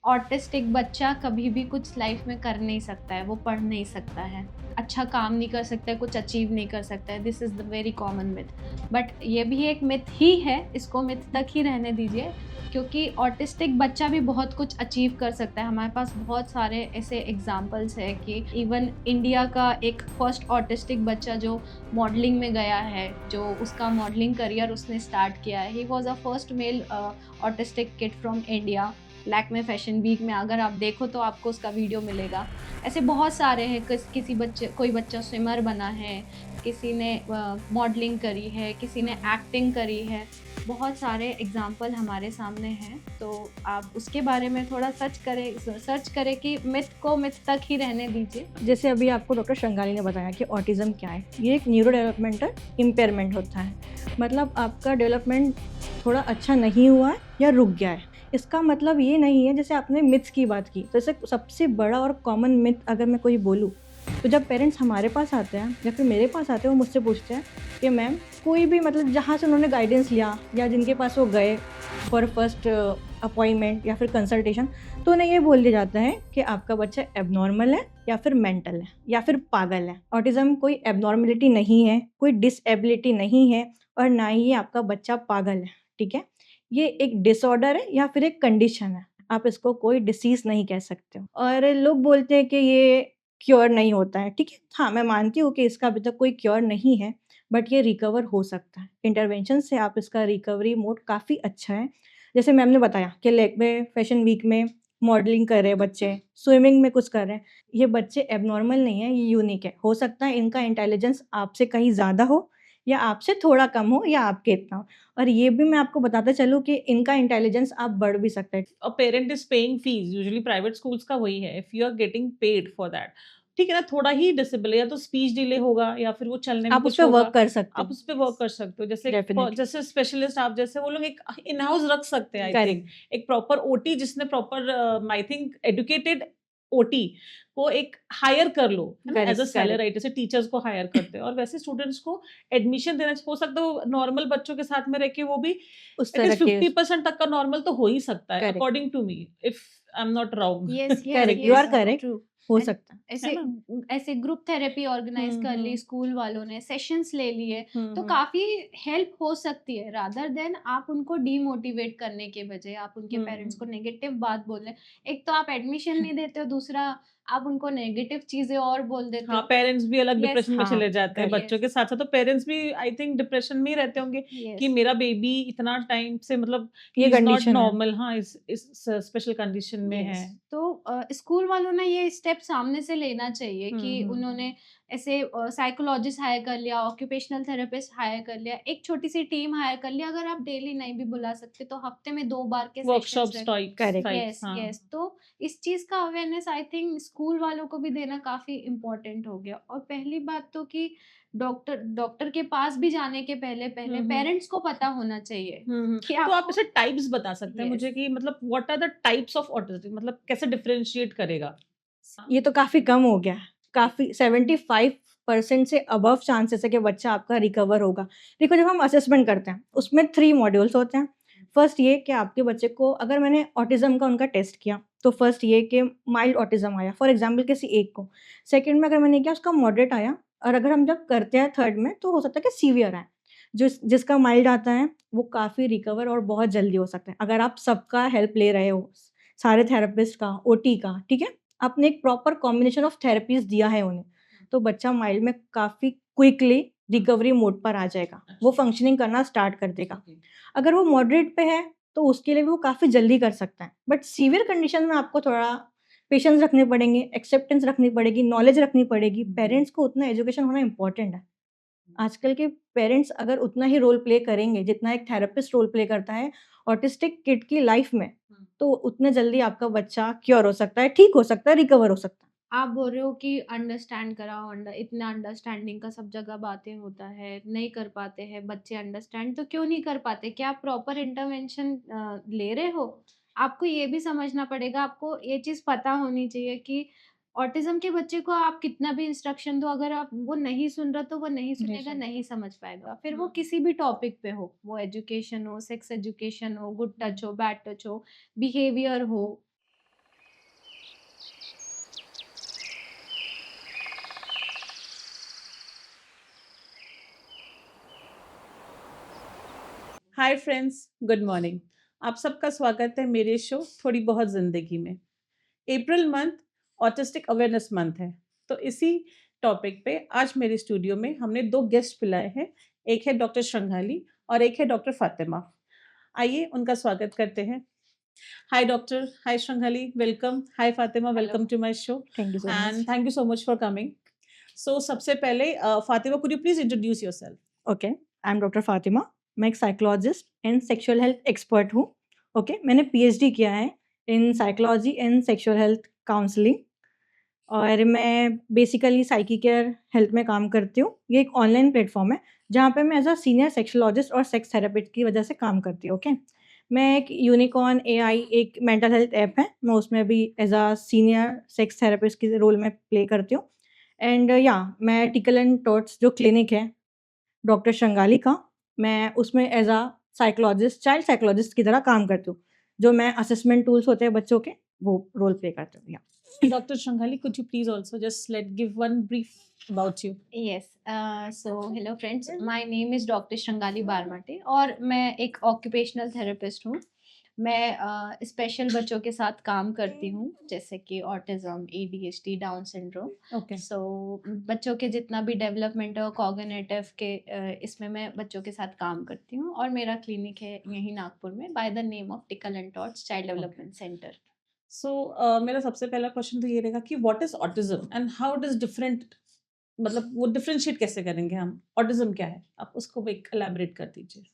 Autistic बच्चा कभी भी कुछ लाइफ में कर नहीं सकता है, वो पढ़ नहीं सकता है, अच्छा काम नहीं कर सकता है, कुछ अचीव नहीं कर सकता है। This is the very common myth. But ये भी एक मिथ ही है, इसको मिथ तक ही रहने दीजिए, क्योंकि ऑटिस्टिक बच्चा भी बहुत कुछ अचीव कर सकता है। हमारे पास बहुत सारे ऐसे एग्जाम्पल्स है कि इवन इंडिया का एक फर्स्ट ऑटिस्टिक बच्चा जो मॉडलिंग में गया है, जो उसका मॉडलिंग करियर उसने स्टार्ट किया है, he was a first male autistic kid from India. Lakme fashion week में अगर आप देखो तो आपको उसका वीडियो मिलेगा। ऐसे बहुत सारे हैं, किसी बच्चे, कोई बच्चा स्विमर बना है, किसी ने मॉडलिंग करी है, किसी ने एक्टिंग करी है। बहुत सारे एग्जाम्पल हमारे सामने हैं, तो आप उसके बारे में थोड़ा सर्च करें कि मिथ को मिथ तक ही रहने दीजिए। जैसे अभी आपको डॉक्टर श्रृंगाली ने बताया कि ऑटिज़म क्या है, ये एक न्यूरो डेवलपमेंटल इम्पेयरमेंट होता है। मतलब आपका डेवलपमेंट थोड़ा अच्छा नहीं हुआ है या रुक गया है। इसका मतलब ये नहीं है, जैसे आपने मिथ्स की बात की, तो जैसे सबसे बड़ा और कॉमन मिथ अगर मैं कोई बोलूँ, तो जब पेरेंट्स हमारे पास आते हैं या फिर मेरे पास आते हैं, वो मुझसे पूछते हैं कि मैम कोई भी मतलब जहाँ से उन्होंने गाइडेंस लिया या जिनके पास वो गए फॉर फर्स्ट अपॉइंटमेंट या फिर कंसल्टेशन, तो उन्हें ये बोल दिया जाता है कि आपका बच्चा एबनॉर्मल है या फिर मेंटल है या फिर पागल है। ऑटिज़म कोई एबनॉर्मलिटी नहीं है, कोई डिसेबिलिटी नहीं है और ना ही आपका बच्चा पागल है, ठीक है? ये एक डिसऑर्डर है या फिर एक कंडीशन है। आप इसको कोई डिसीज़ नहीं कह सकते हो। और लोग बोलते हैं कि ये क्योर नहीं होता है, ठीक है? हाँ, मैं मानती हूँ कि इसका अभी तक कोई क्योर नहीं है, बट ये रिकवर हो सकता है। इंटरवेंशन से आप इसका रिकवरी मोड काफ़ी अच्छा है। जैसे मैम ने बताया कि लैक्मे फैशन वीक में मॉडलिंग कर रहे हैं बच्चे, स्विमिंग में कुछ कर रहे हैं। ये बच्चे एबनॉर्मल नहीं है, ये यूनिक है। हो सकता है इनका इंटेलिजेंस आपसे कहीं ज़्यादा हो या आपसे थोड़ा कम हो या आपके इतना हो। और ये भी मैं आपको बताते चलूँ कि इनका इंटेलिजेंस अब बढ़ भी सकता है। A parent is paying fees, usually private schools का वही है, if you are getting paid for that, ठीक है ना, थोड़ा ही डिसेबल है, या तो स्पीच डिले होगा या फिर वो चलने में आप उस कुछ पे होगा, वर्क कर सकते आप हो। उस पे वर्क कर सकते हो। जैसे डेफिनिटली। जैसे स्पेशलिस्ट आप जैसे वो लोग एक इन हाउस रख सकते हैं, आई थिंक करेक्ट, एक प्रॉपर ओटी जिसने proper I think educated OT को एक हायर कर लो, है ना, as a correct, seller, correct. Right, जैसे टीचर्स को हायर करते हैं, और वैसे स्टूडेंट्स को एडमिशन देना हो सकता है, वो नॉर्मल बच्चों के साथ में रह के वो भी उस तरह एटलीस्ट के 50% तक का नॉर्मल तो हो ही सकता है, correct, according to me, if I am not wrong. Yes yes correct, you yes are correct, true. हो सकता है। है ऐसे ना? ऐसे ग्रुप थेरेपी ऑर्गेनाइज कर ली हुँ। स्कूल वालों ने, सेशंस ले लिए, हुँ, तो हुँ। काफी हेल्प हो सकती है। रादर देन आप उनको डीमोटिवेट करने के बजाय आप उनके हुँ, पेरेंट्स को हुँ। नेगेटिव बात बोल रहे हैं। एक तो आप एडमिशन नहीं देते हो, दूसरा आप उनको नेगेटिव चीजें और बोल देते हाँ, हो। पेरेंट्स भी अलग यस डिप्रेशन में हाँ, चले जाते हैं, करेक्ट। बच्चों यस के साथ-साथ तो पेरेंट्स भी आई थिंक डिप्रेशन में ही रहते होंगे कि यस मेरा बेबी इतना टाइम से मतलब ही ये इज़ नॉट कंडीशन है। नॉर्मल, हाँ, इस स्पेशल कंडीशन में है। यस। तो स्कूल वालों ने ये स्टेप सामने से लेना चाहिए हुँ, कि हुँ। उन्होंने ऐसे साइकोलॉजिस्ट हायर कर लिया, ऑक्यूपेशनल थेरेपिस्ट हायर कर लिया, एक छोटी सी टीम हायर कर लिया। अगर आप डेली नहीं भी बुला सकते तो हफ्ते में 2 बार के सेशंस वर्कशॉप्स रख। करेक्ट, टाइप्स, यस हाँ। यस। तो इस चीज का अवेयरनेस आई थिंक स्कूल वालों को भी देना काफी इम्पोर्टेंट हो गया। और पहली बात तो कि डॉक्टर डॉक्टर के पास भी जाने के पहले पहले हुँ, हुँ। पेरेंट्स को पता होना चाहिए हुँ, हुँ। कि तो आप आपको। ऐसे टाइप्स बता सकते हैं यस। मुझे कि मतलब what are the types of autism, मतलब कैसे डिफरेंशिएट करेगा? ये तो काफ़ी कम हो गया है। काफ़ी 75% से अबव चांसेस है कि बच्चा आपका रिकवर होगा। देखो, जब हम असेसमेंट करते हैं, उसमें 3 मॉड्यूल्स होते हैं। फर्स्ट ये कि आपके बच्चे को, अगर मैंने ऑटिज़्म का उनका टेस्ट किया, तो फर्स्ट ये कि माइल्ड ऑटिज़्म आया, फॉर एग्ज़ाम्पल किसी एक को। सेकंड में अगर मैंने किया, उसका मॉडरेट आया, और अगर हम जब करते हैं थर्ड में, तो हो सकता है कि सीवियर आए। जिसका माइल्ड आता है, वो काफ़ी रिकवर और बहुत जल्दी हो सकता है। अगर आप सबका हेल्प ले रहे हो, सारे थेरेपिस्ट का, ओटी का, ठीक है? आपने एक प्रॉपर कॉम्बिनेशन ऑफ थेरेपीज़ दिया है उन्हें, तो बच्चा माइल्ड में काफ़ी क्विकली रिकवरी मोड पर आ जाएगा। वो फंक्शनिंग करना स्टार्ट कर देगा। अगर वो मॉडरेट पे है, तो उसके लिए भी वो काफ़ी जल्दी कर सकता है। बट सीवियर कंडीशन में आपको थोड़ा पेशेंस रखने पड़ेंगे, एक्सेप्टेंस रखनी पड़ेगी, नॉलेज रखनी पड़ेगी। पेरेंट्स को उतना एजुकेशन होना इम्पोर्टेंट है। आजकल के पेरेंट्स अगर उतना ही रोल प्ले करेंगे, जितना एक थेरेपिस्ट रोल प्ले करता है ऑटिस्टिक किड की लाइफ में, तो उतने जल्दी आपका बच्चा क्योर हो सकता है, ठीक हो सकता है, रिकवर हो सकता है। आप बोल रहे हो कि अंडरस्टैंड कराओ, इतना अंडरस्टैंडिंग का सब जगह बातें होता है, नहीं कर पाते हैं बच्चे अंडरस्टैंड। तो क्यों नहीं कर पाते? क्या आप प्रॉपर इंटरवेंशन ले रहे हो? आपको ये भी समझना पड़ेगा, आपको ये चीज़ पता होनी चाहिए कि ऑटिज़्म के बच्चे को आप कितना भी इंस्ट्रक्शन दो, अगर आप वो नहीं सुन रहा तो वो नहीं नहीं सुनेगा, सुन नहीं समझ पाएगा। फिर वो हुँ। किसी भी टॉपिक पे हो, वो एजुकेशन हो, सेक्स एजुकेशन हो, गुड टच हो, बैड टच हो, बिहेवियर हो। Hi friends, good morning. आप सबका स्वागत है मेरे शो थोड़ी बहुत ज़िंदगी में। April month autistic awareness month है, तो इसी टॉपिक पे आज मेरे स्टूडियो में हमने 2 गेस्ट बुलाए हैं। एक है डॉक्टर श्रृंगाली और एक है डॉक्टर फातिमा। आइए उनका स्वागत करते हैं। Hi doctor, hi Shringali, welcome. Hi Fatima, welcome to my show thank you so and much. Thank you so much for coming. So सबसे पहले Fatima, could you please introduce yourself? Okay, I am doctor Fatima. मैं एक psychologist and sexual health expert हूँ। Okay, मैंने PhD किया है in psychology and sexual health counselling और मैं बेसिकली साइकी केयर हेल्थ में काम करती हूँ। ये एक ऑनलाइन प्लेटफॉर्म है जहाँ पे मैं एज अ सीनियर सेक्सोलॉजिस्ट और सेक्स थेरेपिस्ट की वजह से काम करती हूँ। ओके, मैं एक यूनिकॉर्न एआई एक मेंटल हेल्थ ऐप है, मैं उसमें भी as a senior sex therapist की रोल में प्ले करती हूँ। एंड या मैं टिकल एंड टॉट्स जो क्लिनिक है डॉक्टर श्रृंगाली का, मैं उसमें as a psychologist child psychologist की तरह काम करती हूँ। जो मैं असेसमेंट टूल्स होते हैं बच्चों के, वो रोल प्ले करती हूँ। या Dr. Shrangali, could you please also just give one brief about you? Yes, so hello friends, my name is doctor Shringali Barmate और मैं एक ऑक्यूपेशनल थेरेपिस्ट हूँ। मैं स्पेशल बच्चों के साथ काम करती हूँ, जैसे कि autism, ADHD, down syndrome. Okay. सो बच्चों के जितना भी डेवलपमेंट और कॉग्निटिव के इसमें मैं बच्चों के साथ काम करती हूँ और मेरा क्लिनिक है यहीं नागपुर में by the name of Tickle and Tots child development centre. So मेरा सबसे पहला क्वेश्चन तो ये रहेगा कि what is autism and how it is different, मतलब वो डिफरेंशिएट कैसे करेंगे हम? ऑटिज्म क्या है? आप उसको एक एलैबोरेट कर दीजिए।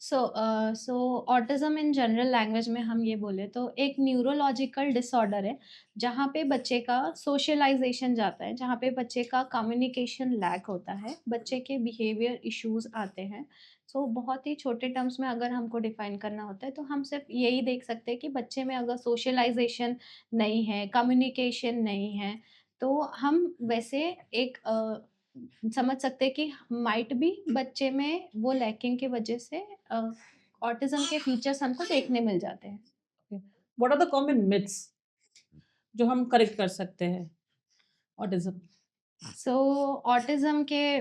सो ऑटिज़म इन जनरल लैंग्वेज में हम ये बोले तो एक न्यूरोलॉजिकल डिसऑर्डर है, जहाँ पे बच्चे का सोशलाइजेशन जाता है, जहाँ पे बच्चे का कम्युनिकेशन लैक होता है, बच्चे के बिहेवियर इश्यूज आते हैं। सो बहुत ही छोटे टर्म्स में अगर हमको डिफाइन करना होता है तो हम सिर्फ यही देख सकते हैं कि बच्चे में अगर सोशलाइजेशन नहीं है, कम्युनिकेशन नहीं है, तो हम वैसे एक समझ सकते हैं कि माइट बी बच्चे में वो लैकिंग की वजह से ऑटिज्म के फीचर्स हमको देखने मिल जाते हैं। What are the common myths जो हम करेक्ट कर सकते हैं ऑटिज्म? सो ऑटिज्म के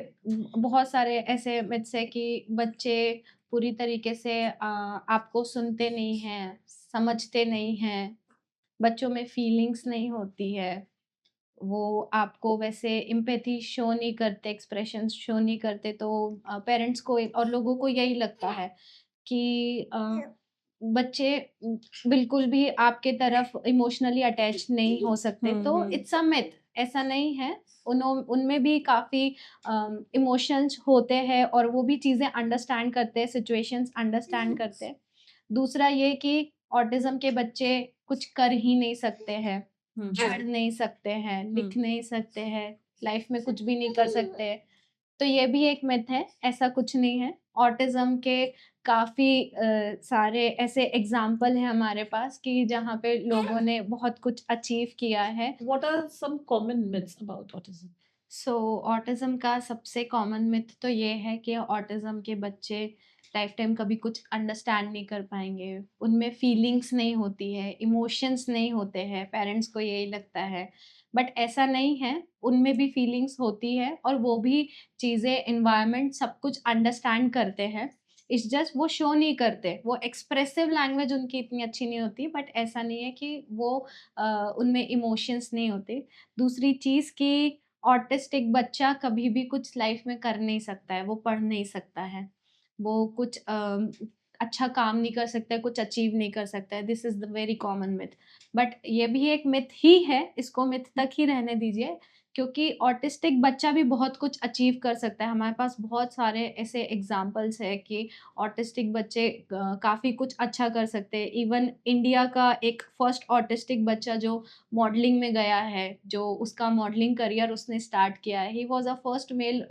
बहुत सारे ऐसे मिथ्स है कि बच्चे पूरी तरीके से आपको सुनते नहीं हैं, समझते नहीं हैं, बच्चों में फीलिंग्स नहीं होती है, वो आपको वैसे एम्पैथी शो नहीं करते, एक्सप्रेशंस शो नहीं करते, तो पेरेंट्स को और लोगों को यही लगता है कि बच्चे बिल्कुल भी आपके तरफ इमोशनली अटैच नहीं हो सकते, तो इट्स अ मिथ, ऐसा नहीं है। उनमें भी काफ़ी इमोशंस होते हैं और वो भी चीज़ें अंडरस्टैंड करते हैं, सिचुएशंस अंडरस्टैंड करते हैं। दूसरा ये कि ऑटिज़म के बच्चे कुछ कर ही नहीं सकते हैं, पढ़ नहीं सकते हैं, लिख नहीं सकते हैं, लाइफ में कुछ भी नहीं कर सकते हैं। तो ये भी एक मिथ है, ऐसा कुछ नहीं है। ऑटिज़्म के काफ़ी सारे ऐसे एग्ज़ाम्पल हैं हमारे पास कि जहाँ पे लोगों ने बहुत कुछ अचीव किया है। What are some common myths about autism? So autism का सबसे कॉमन मिथ तो ये है कि ऑटिज़्म के बच्चे लाइफ टाइम कभी कुछ अंडरस्टैंड नहीं कर पाएँगे, उनमें फीलिंग्स नहीं होती है, इमोशंस नहीं होते हैं, पेरेंट्स को यही लगता है। बट ऐसा नहीं है, उनमें भी फीलिंग्स होती है और वो भी चीज़ें, एनवायरनमेंट सब कुछ अंडरस्टैंड करते हैं। इट्स जस्ट वो शो नहीं करते, वो एक्सप्रेसिव लैंग्वेज उनकी इतनी अच्छी नहीं होती, बट ऐसा नहीं है कि वो उनमें इमोशंस नहीं होते। दूसरी चीज़ कि ऑटिस्टिक बच्चा कभी भी कुछ लाइफ में कर नहीं सकता है, वो पढ़ नहीं सकता है, वो कुछ अच्छा काम नहीं कर सकता है, कुछ अचीव नहीं कर सकता है। This is the very common myth. But ये भी एक मिथ ही है, इसको मिथ तक ही रहने दीजिए, क्योंकि ऑटिस्टिक बच्चा भी बहुत कुछ अचीव कर सकता है। हमारे पास बहुत सारे ऐसे एग्ज़ाम्पल्स हैं कि ऑटिस्टिक बच्चे काफ़ी कुछ अच्छा कर सकते हैं। इवन इंडिया का एक फर्स्ट ऑटिस्टिक बच्चा जो मॉडलिंग में गया है, जो उसका मॉडलिंग करियर उसने स्टार्ट किया है। He was a first male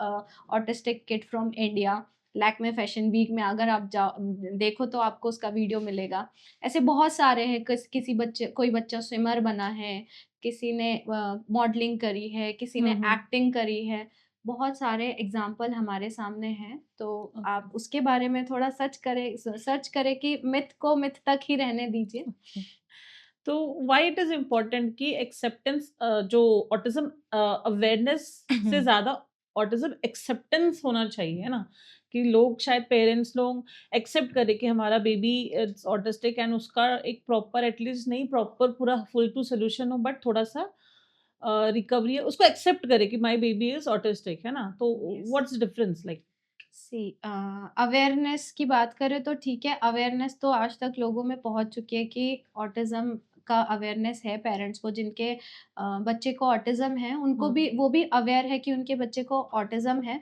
autistic kid from India. Lakme fashion week में अगर आप देखो तो आपको उसका वीडियो मिलेगा। ऐसे बहुत सारे हैं, किसी बच्चे, कोई बच्चा स्विमर बना है, किसी ने मॉडलिंग करी है, किसी ने एक्टिंग करी है। बहुत सारे एग्ज़ाम्पल हमारे सामने हैं, तो आप उसके बारे में थोड़ा सर्च करें कि मिथ को मिथ तक ही रहने दीजिए। तो व्हाई इट इज इम्पोर्टेंट कि एक्सेप्टेंस, जो ऑटिज्म अवेयरनेस से ज्यादा ऑटिज्म एक्सेप्टेंस होना चाहिए, है ना? कि लोग शायद पेरेंट्स लोग एक्सेप्ट करें कि हमारा बेबी इट्स ऑटिस्टिक एंड उसका एक प्रॉपर एटलीस्ट नहीं प्रॉपर पूरा फुल टू सोल्यूशन हो बट थोड़ा सा रिकवरी है उसको एक्सेप्ट करे कि माय बेबी इज ऑटिस्टिक है ना तो Yes. व्हाट्स डिफरेंस लाइक सी अवेयरनेस की बात करें तो ठीक है, अवेयरनेस तो आज तक लोगों में पहुंच चुकी है कि ऑटिज्म का अवेयरनेस है पेरेंट्स को जिनके बच्चे को ऑटिज्म है उनको भी वो भी अवेयर है कि उनके बच्चे को ऑटिज्म है।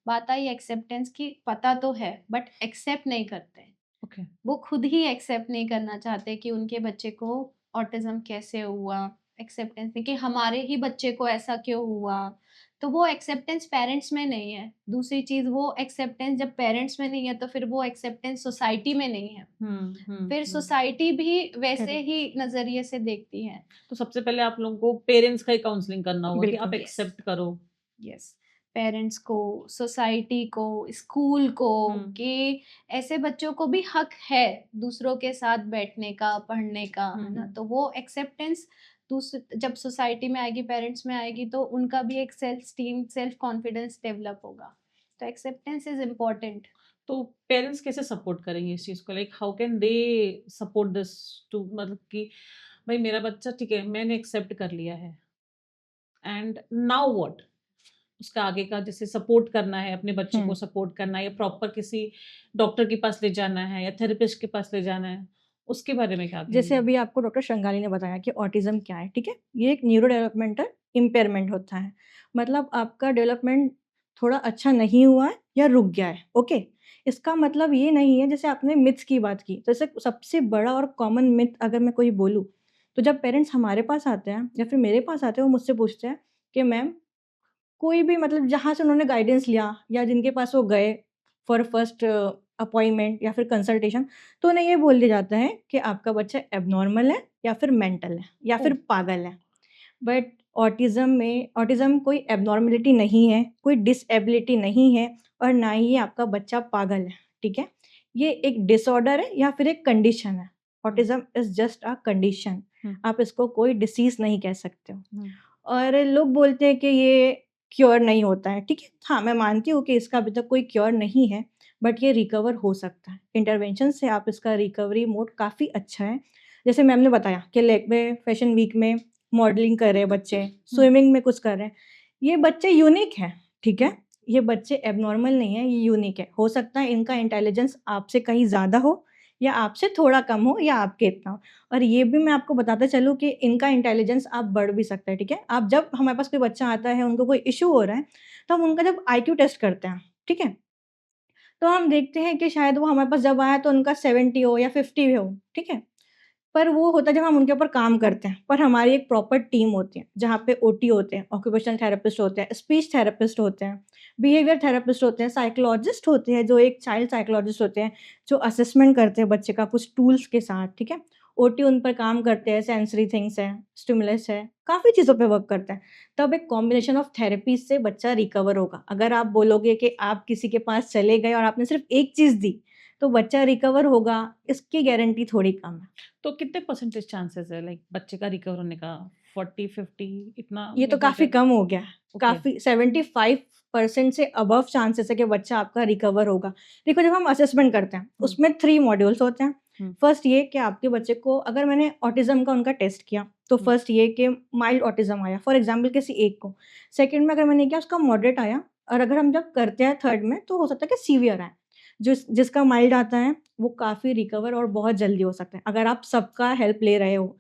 बात आई एक्सेप्टेंस की, पता तो है बट एक्सेप्ट नहीं करते। ओके वो खुद ही एक्सेप्ट नहीं करना चाहते कि उनके बच्चे को ऑटिज्म कैसे हुआ, एक्सेप्टेंस नहीं कि हमारे ही बच्चे को ऐसा क्यों हुआ। तो वो एक्सेप्टेंस पेरेंट्स में नहीं है। दूसरी चीज़ वो एक्सेप्टेंस जब पेरेंट्स में नहीं है तो फिर वो एक्सेप्टेंस सोसाइटी में नहीं है। फिर सोसाइटी भी वैसे Correct. ही नज़रिए से देखती है। तो सबसे पहले आप लोगों को पेरेंट्स का ही काउंसलिंग करना होगा कि बिल्कुल। आप Yes. एक्सेप्ट करो यस, पेरेंट्स को, सोसाइटी को, स्कूल को कि ऐसे बच्चों को भी हक है दूसरों के साथ बैठने का, पढ़ने का, है ना? तो वो एक्सेप्टेंस जब सोसाइटी में आएगी, पेरेंट्स में आएगी तो उनका भी एक self esteem, self confidence develop होगा। तो एक्सेप्टेंस इज इम्पोर्टेंट। तो पेरेंट्स कैसे सपोर्ट करेंगे इस चीज़ को like how can they support this to मतलब कि भाई मेरा बच्चा ठीक है मैंने एक्सेप्ट कर लिया है एंड नाउ व्हाट उसका आगे का जैसे सपोर्ट करना है अपने बच्चे को सपोर्ट करना है या प्रॉपर किसी डॉक्टर के पास ले जाना है या थेरेपिस्ट के पास ले जाना है उसके बारे में क्या जैसे कहेंगे? अभी आपको डॉक्टर शंगाली ने बताया कि ऑटिज्म क्या है, ठीक है? ये एक न्यूरो डेवलपमेंटल इम्पेयरमेंट होता है। मतलब आपका डेवलपमेंट थोड़ा अच्छा नहीं हुआ है या रुक गया है, ओके? इसका मतलब ये नहीं है जैसे आपने मिथ्स की बात की, जैसे सबसे बड़ा और कॉमन मिथ अगर मैं कोई बोलूँ, तो जब पेरेंट्स हमारे पास आते हैं या फिर मेरे पास आते हैं, वो मुझसे पूछते हैं कि मैम कोई भी मतलब जहाँ से उन्होंने गाइडेंस लिया या जिनके पास वो गए फॉर फर्स्ट अपॉइंटमेंट या फिर कंसल्टेशन, तो उन्हें ये बोल दिया जाता है कि आपका बच्चा एबनॉर्मल है या फिर मेंटल है या फिर ओह! पागल है। बट ऑटिज़्म कोई एबनॉर्मलिटी नहीं है, कोई डिसेबिलिटी नहीं है और ना ही ये आपका बच्चा पागल है, ठीक है? ये एक डिसऑर्डर है या फिर एक कंडीशन है। Autism is just a condition. आप इसको कोई डिसीज़ नहीं कह सकते हो। और लोग बोलते हैं कि ये क्योर नहीं होता है, ठीक है? हाँ, मैं मानती हूँ कि इसका अभी तक कोई क्योर नहीं है, बट ये रिकवर हो सकता है। इंटरवेंशन से आप इसका रिकवरी मोड काफ़ी अच्छा है। जैसे मैम ने बताया कि लेक में फैशन वीक में मॉडलिंग कर रहे हैं बच्चे, स्विमिंग में कुछ कर रहे हैं। ये बच्चे यूनिक हैं, ठीक है? ये बच्चे एबनॉर्मल नहीं है, ये यूनिक है। हो सकता है इनका इंटेलिजेंस आपसे कहीं ज़्यादा हो या आपसे थोड़ा कम हो या आपके इतना हो। और ये भी मैं आपको बताते चलूँ कि इनका इंटेलिजेंस आप बढ़ भी सकता है, ठीक है? आप जब हमारे पास कोई बच्चा आता है, उनको कोई इश्यू हो रहा है, तो हम उनका जब आईक्यू टेस्ट करते हैं, ठीक है? तो हम देखते हैं कि शायद वो हमारे पास जब आया तो उनका 70 हो या 50 हो, ठीक है? पर वो होता है जब हम उनके ऊपर काम करते हैं। पर हमारी एक प्रॉपर टीम होती है, जहाँ पे ओटी होते हैं, ऑक्यूपेशनल थेरेपिस्ट होते हैं, स्पीच थेरेपिस्ट होते हैं, बिहेवियर थेरेपिस्ट होते हैं, साइकोलॉजिस्ट होते हैं, जो एक चाइल्ड साइकोलॉजिस्ट होते हैं, जो असेसमेंट करते हैं बच्चे का कुछ टूल्स के साथ, ठीक है? ओटी उन पर काम करते हैं, सेंसरी थिंग्स है, स्टिमुलस है, काफ़ी चीज़ों पे वर्क करता है। तब एक कॉम्बिनेशन ऑफ थेरेपीज़ से बच्चा रिकवर होगा। अगर आप बोलोगे कि आप किसी के पास चले गए और आपने सिर्फ़ एक चीज़ दी, तो बच्चा रिकवर होगा, इसकी गारंटी थोड़ी कम है। तो कितने परसेंटेज चांसेस है लाइक बच्चे का रिकवर होने का 40-50 इतना ये तो या काफ़ी बेटर? कम हो गया है। ओके काफ़ी 75% से अबव चांसेस है कि बच्चा आपका रिकवर होगा। देखो जब हम असेसमेंट करते हैं, उसमें 3 मॉड्यूल्स होते हैं। हुँ। फर्स्ट ये कि आपके बच्चे को अगर मैंने ऑटिज़्म का उनका टेस्ट किया, तो फर्स्ट ये कि माइल्ड ऑटिज़्म आया, फॉर एग्ज़ाम्पल किसी एक को। सेकंड में अगर मैंने किया उसका मॉडरेट आया और अगर हम जब करते हैं थर्ड में तो हो सकता है कि सीवियर आए। जिसका माइल्ड आता है, वो काफ़ी रिकवर और बहुत जल्दी हो सकता है। अगर आप सबका हेल्प ले रहे हो,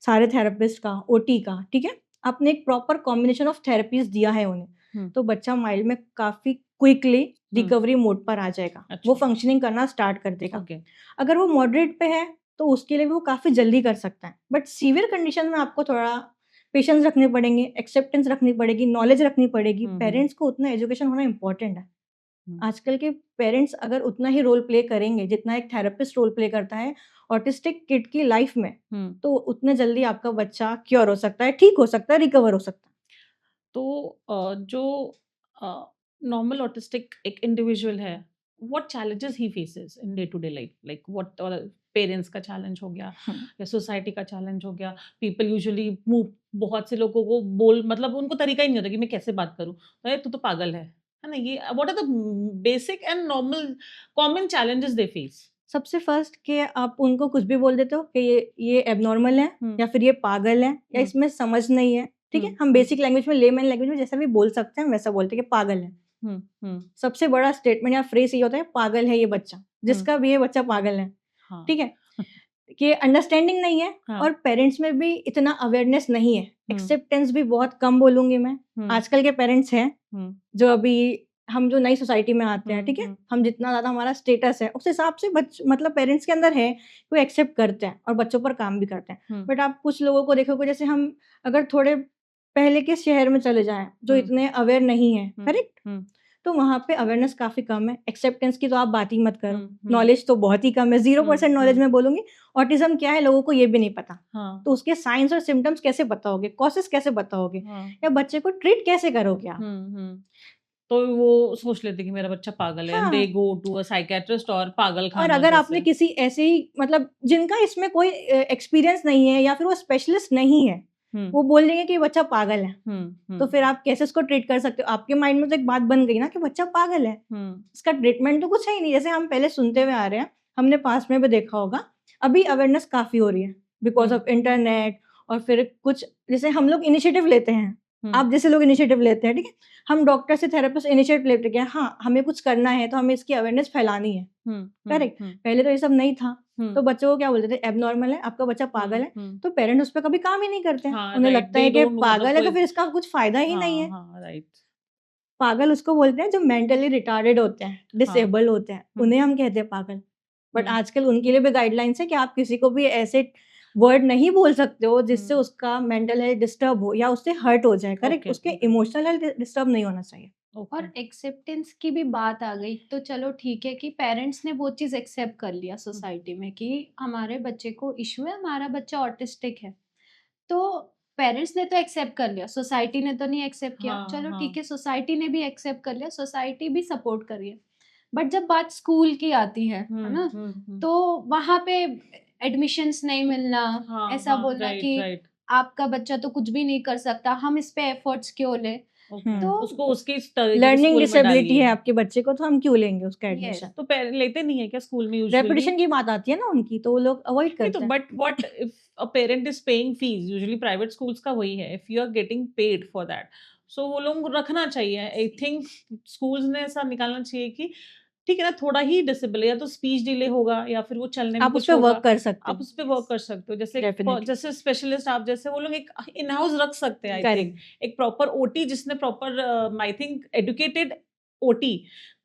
सारे थेरेपिस्ट का, ओटी का, ठीक है? आपने एक प्रॉपर कॉम्बिनेशन ऑफ थेरेपीज़ दिया है उन्हें, तो बच्चा माइल्ड में काफ़ी क्विकली रिकवरी मोड पर आ जाएगा। वो अच्छा। फंक्शनिंग करना स्टार्ट कर देगा। ओके अगर वो मॉडरेट पे है, तो उसके लिए भी वो काफ़ी जल्दी कर सकता है। बट सीवियर कंडीशन में आपको थोड़ा पेशेंस रखने पड़ेंगे, एक्सेप्टेंस रखनी पड़ेगी, नॉलेज रखनी पड़ेगी। पेरेंट्स को उतना एजुकेशन होना इम्पोर्टेंट है। आजकल के पेरेंट्स अगर उतना ही रोल प्ले करेंगे, जितना एक थेरेपिस्ट रोल प्ले करता है ऑटिस्टिक किड की लाइफ में, तो उतने जल्दी आपका बच्चा क्योर हो सकता है, ठीक हो सकता है, रिकवर हो सकता है। तो जो नॉर्मल ऑटिस्टिक एक इंडिविजुअल है what challenges he faces in day to day life like what parents का चैलेंज हो गया या सोसाइटी का चैलेंज हो गया पीपल यूजुअली मूव बहुत से लोगों को बोल मतलब उनको तरीका ही नहीं होता कि मैं कैसे बात करूं अरे तू तो पागल है है ना? ये what are the basic and normal common challenges they face? सबसे फर्स्ट कि आप उनको कुछ भी बोल देते हो कि ये एबनॉर्मल है या फिर ये पागल है या इसमें समझ नहीं है, ठीक है? हम बेसिक लैंग्वेज में, लेमन लैंग्वेज में जैसा भी बोल सकते हैं वैसा बोलते हैं कि पागल है। सबसे बड़ा स्टेटमेंट या फ्रेज ये होता है, पागल है ये बच्चा, जिसका भी ये बच्चा पागल है, हाँ, ठीक है? कि अंडरस्टैंडिंग नहीं है हाँ, और पेरेंट्स में भी इतना अवेयरनेस नहीं है, हम्म, एक्सेप्टेंस भी बहुत कम बोलूंगी मैं। आजकल के पेरेंट्स हैं जो अभी हम जो नई सोसाइटी में आते हैं, ठीक है, हम जितना ज़्यादा हमारा स्टेटस है उस हिसाब से मतलब पेरेंट्स के अंदर है वो एक्सेप्ट करते हैं और बच्चों पर काम भी करते हैं। बट आप कुछ लोगों को देखोगे, जैसे हम अगर थोड़े पहले के शहर में चले जाएं जो इतने अवेयर नहीं है, करेक्ट, तो वहाँ पे अवेयरनेस काफ़ी कम है। एक्सेप्टेंस की तो आप बात ही मत करो, नॉलेज तो बहुत ही कम है, 0% नॉलेज में बोलूंगी। ऑटिज्म क्या है लोगों को ये भी नहीं पता, तो उसके साइंस और सिम्टम्स कैसे बताओगे, कॉसेस कैसे बताओगे, या बच्चे को ट्रीट कैसे करोगे आप? तो वो सोच लेते कि मेरा बच्चा पागल है, हाँ। दे गो टू अ साइकियाट्रिस्ट और पागल और खाना अगर आपने जैसे। किसी ऐसे ही मतलब जिनका इसमें कोई एक्सपीरियंस नहीं है या फिर वो स्पेशलिस्ट नहीं है, वो बोल देंगे कि ये बच्चा पागल है, तो फिर आप कैसे इसको ट्रीट कर सकते हो? आपके माइंड में तो एक बात बन गई ना कि बच्चा पागल है, इसका ट्रीटमेंट तो कुछ है ही नहीं। जैसे हम पहले सुनते हुए आ रहे हैं, हमने पास में भी देखा होगा, अभी अवेयरनेस काफ़ी हो रही है बिकॉज़ ऑफ इंटरनेट, और फिर कुछ जैसे हम लोग इनिशिएटिव लेते हैं, आप जैसे लोग इनिशिएटिव लेते हैं, ठीक है? हम डॉक्टर से थेरेपिस्ट इनिशिएटिव लेते हैं कि हाँ, हमें कुछ करना है तो हमें इसकी अवेयरनेस फैलानी है, करेक्ट? पहले तो ये सब नहीं था, तो बच्चों को क्या बोलते थे, एबनॉर्मल है, आपका बच्चा पागल है, तो पेरेंट्स उस पे कभी काम ही नहीं करते हैं। हाँ, उन्हें राइट, लगता है दे कि डोंट नो, मतलब पागल है तो कोई फिर इसका कुछ फ़ायदा ही नहीं है। हाँ, राइट, पागल उसको बोलते हैं जो मेंटली रिटार्डेड होते हैं, डिसेबल होते हैं, उन्हें हम कहते हैं पागल। बट आजकल उनके लिए भी गाइडलाइंस है कि आप किसी को भी ऐसे वर्ड नहीं बोल सकते हो जिससे उसका मेंटल हेल्थ डिस्टर्ब हो या उससे हर्ट हो जाए, करेक्ट? ओके, उसके ओके, इमोशनल हेल्थ डिस्टर्ब नहीं होना चाहिए। और एक्सेप्टेंस की भी बात आ गई तो चलो ठीक है कि पेरेंट्स ने वो चीज़ एक्सेप्ट कर लिया सोसाइटी में कि हमारे बच्चे को इशू है, हमारा बच्चा ऑटिस्टिक है, तो पेरेंट्स ने तो एक्सेप्ट कर लिया, सोसाइटी ने तो नहीं एक्सेप्ट किया। हाँ, चलो हाँ, ठीक है, सोसाइटी ने भी एक्सेप्ट कर लिया, सोसाइटी भी सपोर्ट कर रही है। बट जब बात स्कूल की आती है ना, तो वहाँ पे एडमिशंस नहीं मिलना, ऐसा बोलना राइट, कि राइट, आपका बच्चा तो कुछ भी नहीं कर सकता, हम इस पे एफर्ट्स क्यों लें? ओके, तो उसको उसकी तरीके के लर्निंग स्कूल में डिसेबिलिटी डालिए। है आपके बच्चे को, तो हम क्यों लेंगे उसका यस, एडमिशन? तो लेते नहीं है क्या स्कूल में यूजुअली? रेपुटेशन की बात आती है ना उनकी, तो वो लोग अवॉइड नहीं, तो करते हैं। But what if a parent is paying fees, usually private schools का वही है, if you are getting paid for that, so वो लोग रखना चाहिए। आई थिंक स्कूल्स ने ऐसा निकालना चाहिए कि ठीक है ना, थोड़ा ही डिसेबल है, या तो स्पीच डिले होगा या फिर वो चलने में आप उस कुछ पे होगा, वर्क कर सकते आप हो। उस पे वर्क कर सकते हो। जैसे डेफिनेटली। जैसे स्पेशलिस्ट आप जैसे वो लोग एक इन हाउस रख सकते हैं, आई थिंक करेक्ट। एक प्रॉपर ओटी जिसने proper I think educated OT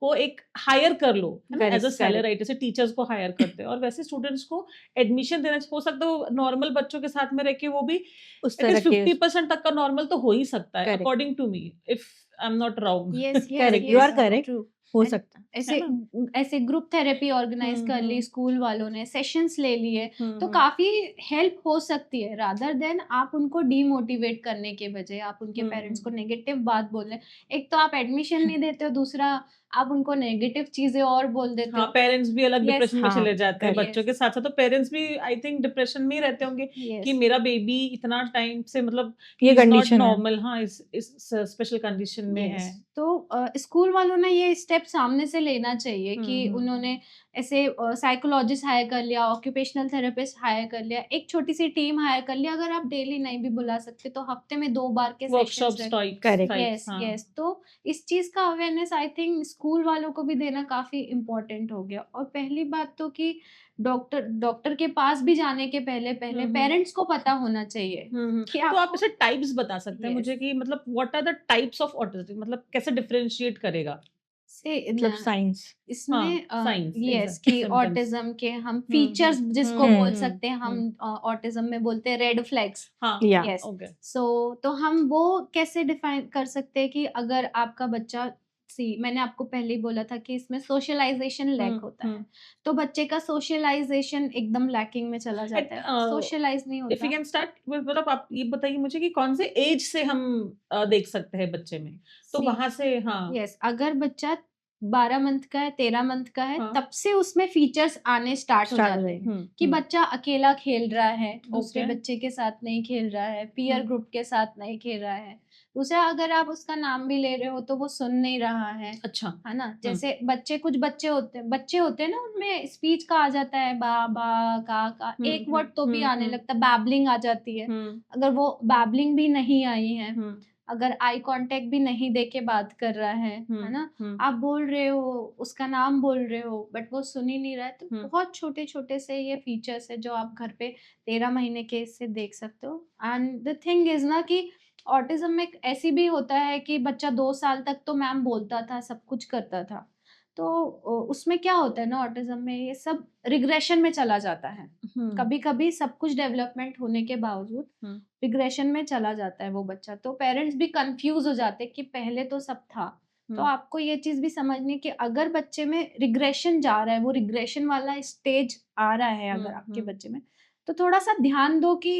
को एक हायर कर लो, है ना, एज अ करेक्ट, सैलरी, जैसे टीचर्स को हायर करते हैं, और वैसे स्टूडेंट्स को एडमिशन देना हो सकता है। वो नॉर्मल बच्चों के साथ में रह के वो भी उस तरह एटलीस्ट के 50% तक का नॉर्मल तो हो ही सकता है, correct, according to me, if I am not wrong. Yes, yes, correct, you are yes, correct, true. हो सकता है। ऐसे है ना? ऐसे ग्रुप थेरेपी ऑर्गेनाइज कर ली स्कूल वालों ने, सेशंस ले लिए, तो हम्म, काफी हेल्प हो सकती है, रादर देन आप उनको डीमोटिवेट करने के बजाय आप उनके पेरेंट्स को नेगेटिव बात बोल रहे हैं। एक तो आप एडमिशन नहीं देते हो, दूसरा आप उनको नेगेटिव चीजें और बोल देते हाँ, हो। पेरेंट्स भी अलग Yes, डिप्रेशन में हाँ, चले जाते हैं करेक्ट। बच्चों के साथ साथ, तो पेरेंट्स भी आई थिंक डिप्रेशन में ही रहते होंगे कि यस, मेरा बेबी इतना टाइम से मतलब ये इज नॉट कंडीशन है। नॉर्मल, हाँ इस स्पेशल कंडीशन में है। यस। तो स्कूल वालों ने ये स्टेप सामने से लेना चाहिए कि उन्होंने ऐसे साइकोलॉजिस्ट हायर कर लिया, ऑक्यूपेशनल थेरेपिस्ट हायर कर लिया, एक छोटी सी टीम हायर कर लिया। अगर आप डेली नहीं भी बुला सकते तो हफ्ते में 2 बार के वर्कशॉप सेशंस Correct. यस, हाँ, यस। तो इस चीज़ का अवेयरनेस आई थिंक स्कूल वालों को भी देना काफ़ी इम्पोर्टेंट हो गया। और पहली बात तो कि डॉक्टर के पास भी जाने के पहले पहले पेरेंट्स को पता होना चाहिए कि तो आप आपको इसे टाइप्स बता सकते हैं यस मुझे कि मतलब what are the types of autism, मतलब कैसे डिफरेंशिएट करेगा? से मतलब साइंस। हाँ, इसमें साइंस, यस एग्जैक्ट कि सिम्टम्स। ऑटिज्म के हम फीचर्स जिसको बोल सकते हैं, हम ऑटिज्म में बोलते हैं रेड फ्लैग्स। हाँ, या यस, ओके, सो तो हम वो कैसे डिफाइन कर सकते हैं कि अगर आपका बच्चा मैंने आपको पहले ही बोला था कि इसमें सोशलाइजेशन लैक होता है, तो बच्चे का सोशलाइजेशन एकदम लैकिंग में चला जाता है, सोशलाइज नहीं इफ यू होता। कैन स्टार्ट, मतलब आप ये बताइए मुझे कि कौन से एज से हम देख सकते हैं बच्चे में, तो See, वहां से हाँ। यस, अगर बच्चा 12 मंथ का है, 13 मंथ का है, हाँ। तब से उसमें फीचर्स आने स्टार्ट हो स्टार्ट हो जाते हैं जाएगी। कि बच्चा अकेला खेल रहा है, दूसरे ओके। बच्चे के साथ नहीं खेल रहा है, पीयर हम्म। ग्रुप के साथ नहीं खेल रहा है। दूसरा, अगर आप उसका नाम भी ले रहे हो तो वो सुन नहीं रहा है अच्छा। ना। जैसे कुछ बच्चे होते हैं ना, उनमें स्पीच का आ जाता है, बा बा का एक वर्ड तो भी आने लगता है, बैबलिंग आ जाती है। अगर वो बैबलिंग भी नहीं आई है, अगर आई कांटेक्ट भी नहीं दे के बात कर रहा है ना, आप बोल रहे हो, उसका नाम बोल रहे हो, बट वो सुन ही नहीं रहा है, तो बहुत छोटे छोटे से ये फीचर्स है जो आप घर पे 13 महीने के से देख सकते हो। एंड द थिंग इज ना कि ऑटिज्म में ऐसी भी होता है कि बच्चा 2 साल तक तो मैम बोलता था, सब कुछ करता था, तो उसमें क्या होता है ना, ऑटिज्म में ये सब रिग्रेशन में चला जाता है। कभी कभी सब कुछ डेवलपमेंट होने के बावजूद रिग्रेशन में चला जाता है वो बच्चा, तो पेरेंट्स भी कंफ्यूज हो जाते हैं कि पहले तो सब था। तो आपको ये चीज भी समझनी है कि अगर बच्चे में रिग्रेशन जा रहा है, वो रिग्रेशन वाला स्टेज आ रहा है अगर आपके बच्चे में, तो थोड़ा सा ध्यान दो कि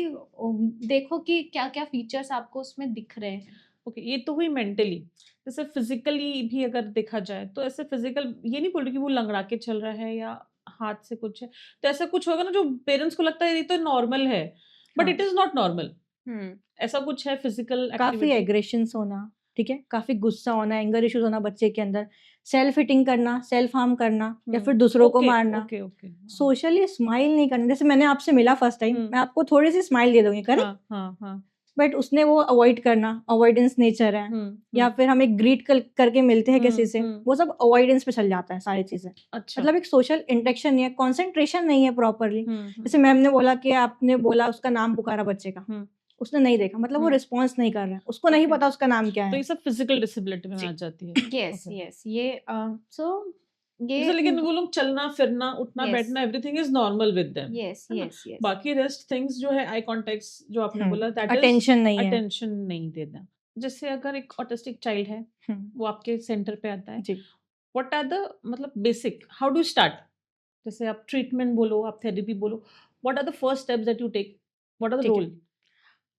देखो कि क्या क्या फीचर्स आपको उसमें दिख रहे हैं। ओके, ये तो हुई मेंटली। जैसे फिजिकली भी अगर देखा जाए तो ऐसे फिजिकल ये नहीं बोल रही कि वो लंगड़ा के चल रहा है या हाथ से कुछ है, तो ऐसा कुछ होगा ना जो पेरेंट्स को लगता है ये तो नॉर्मल है, बट हाँ। It is not normal. ऐसा कुछ है फिजिकल काफ़ी एक्टिविटी? एग्रेशंस होना, ठीक है? काफ़ी गुस्सा होना, एंगर इश्यूज़ होना बच्चे के अंदर, सेल्फ हिटिंग करना, सेल्फ हार्म करना या फिर दूसरों को ओके, मारना, ओके, ओके। सोशली स्माइल नहीं करना। जैसे मैंने आपसे मिला फर्स्ट टाइम, मैं आपको थोड़ी-सी स्माइल दे दूँगी, करेक्ट? हाँ, हाँ, हाँ। बट उसने वो अवॉइड करना, अवॉइडेंस नेचर है, या फिर हम एक ग्रीट करके मिलते हैं किसी से, वो सब अवॉइडेंस पे चल जाता है सारी चीज़ें। अच्छा। मतलब एक सोशल इंटरेक्शन नहीं है, कंसंट्रेशन नहीं है प्रॉपर्ली। जैसे मैम ने बोला कि आपने बोला उसका नाम पुकारा बच्चे का, उसने नहीं देखा, मतलब वो रिस्पॉन्स नहीं कर रहा है, उसको नहीं Okay. पता उसका नाम क्या तो है। ये सब फिजिकल डिसेबिलिटी में आ जाती है। Yes Okay. यस, ये सो जैसे ये लेकिन वो लोग चलना फिरना उठना Yes. बैठना everything is normal with them, yes है ना? यस यस बाकी रेस्ट थिंग्स जो है आई कांटेक्ट्स जो आपने बोला दैट इज अटेंशन नहीं है। अटेंशन नहीं देना। जैसे अगर एक ऑटिस्टिक चाइल्ड है, वो आपके सेंटर पे आता है, जी। व्हाट आर द मतलब बेसिक हाउ डू स्टार्ट? जैसे आप ट्रीटमेंट बोलो, आप थेरेपी बोलो, what are the first steps that you take, what are the ठीक है। रोल?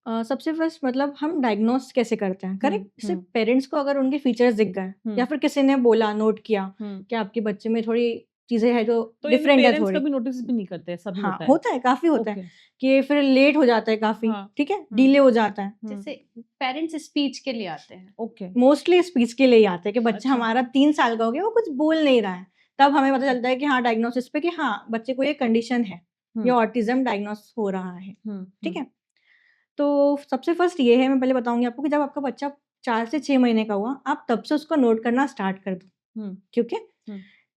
सबसे फर्स्ट मतलब हम डायग्नोस कैसे करते हैं, करेक्ट? जैसे हम्म। पेरेंट्स को अगर उनके फीचर्स दिख गए या फिर किसी ने बोला, नोट किया कि आपके बच्चे में थोड़ी चीजें हैं जो तो डिफरेंट है पेरेंट्स थोड़ी। कभी नोटिस भी नहीं करते, ऐसा भी हाँ, होता है? होता है, काफी होता है ओके। कि फिर लेट हो जाता है काफी, हाँ। ठीक है, डिले हो जाता है। जैसे पेरेंट्स स्पीच के लिए आते हैं, ओके। मोस्टली स्पीच के लिए ही आते हैं कि बच्चा अच्छा। हमारा 3 साल का हो गया, वो कुछ बोल नहीं रहा है, तब हमें पता चलता है कि हाँ, डायग्नोसिस पे कि हाँ, बच्चे को ये कंडीशन है, ये ऑटिज्म डायग्नोस हो रहा है, ठीक है? तो सबसे फर्स्ट ये है, मैं पहले बताऊंगी आपको कि जब आपका बच्चा 4 से 6 महीने का हुआ, आप तब से उसको नोट करना स्टार्ट कर दो, क्योंकि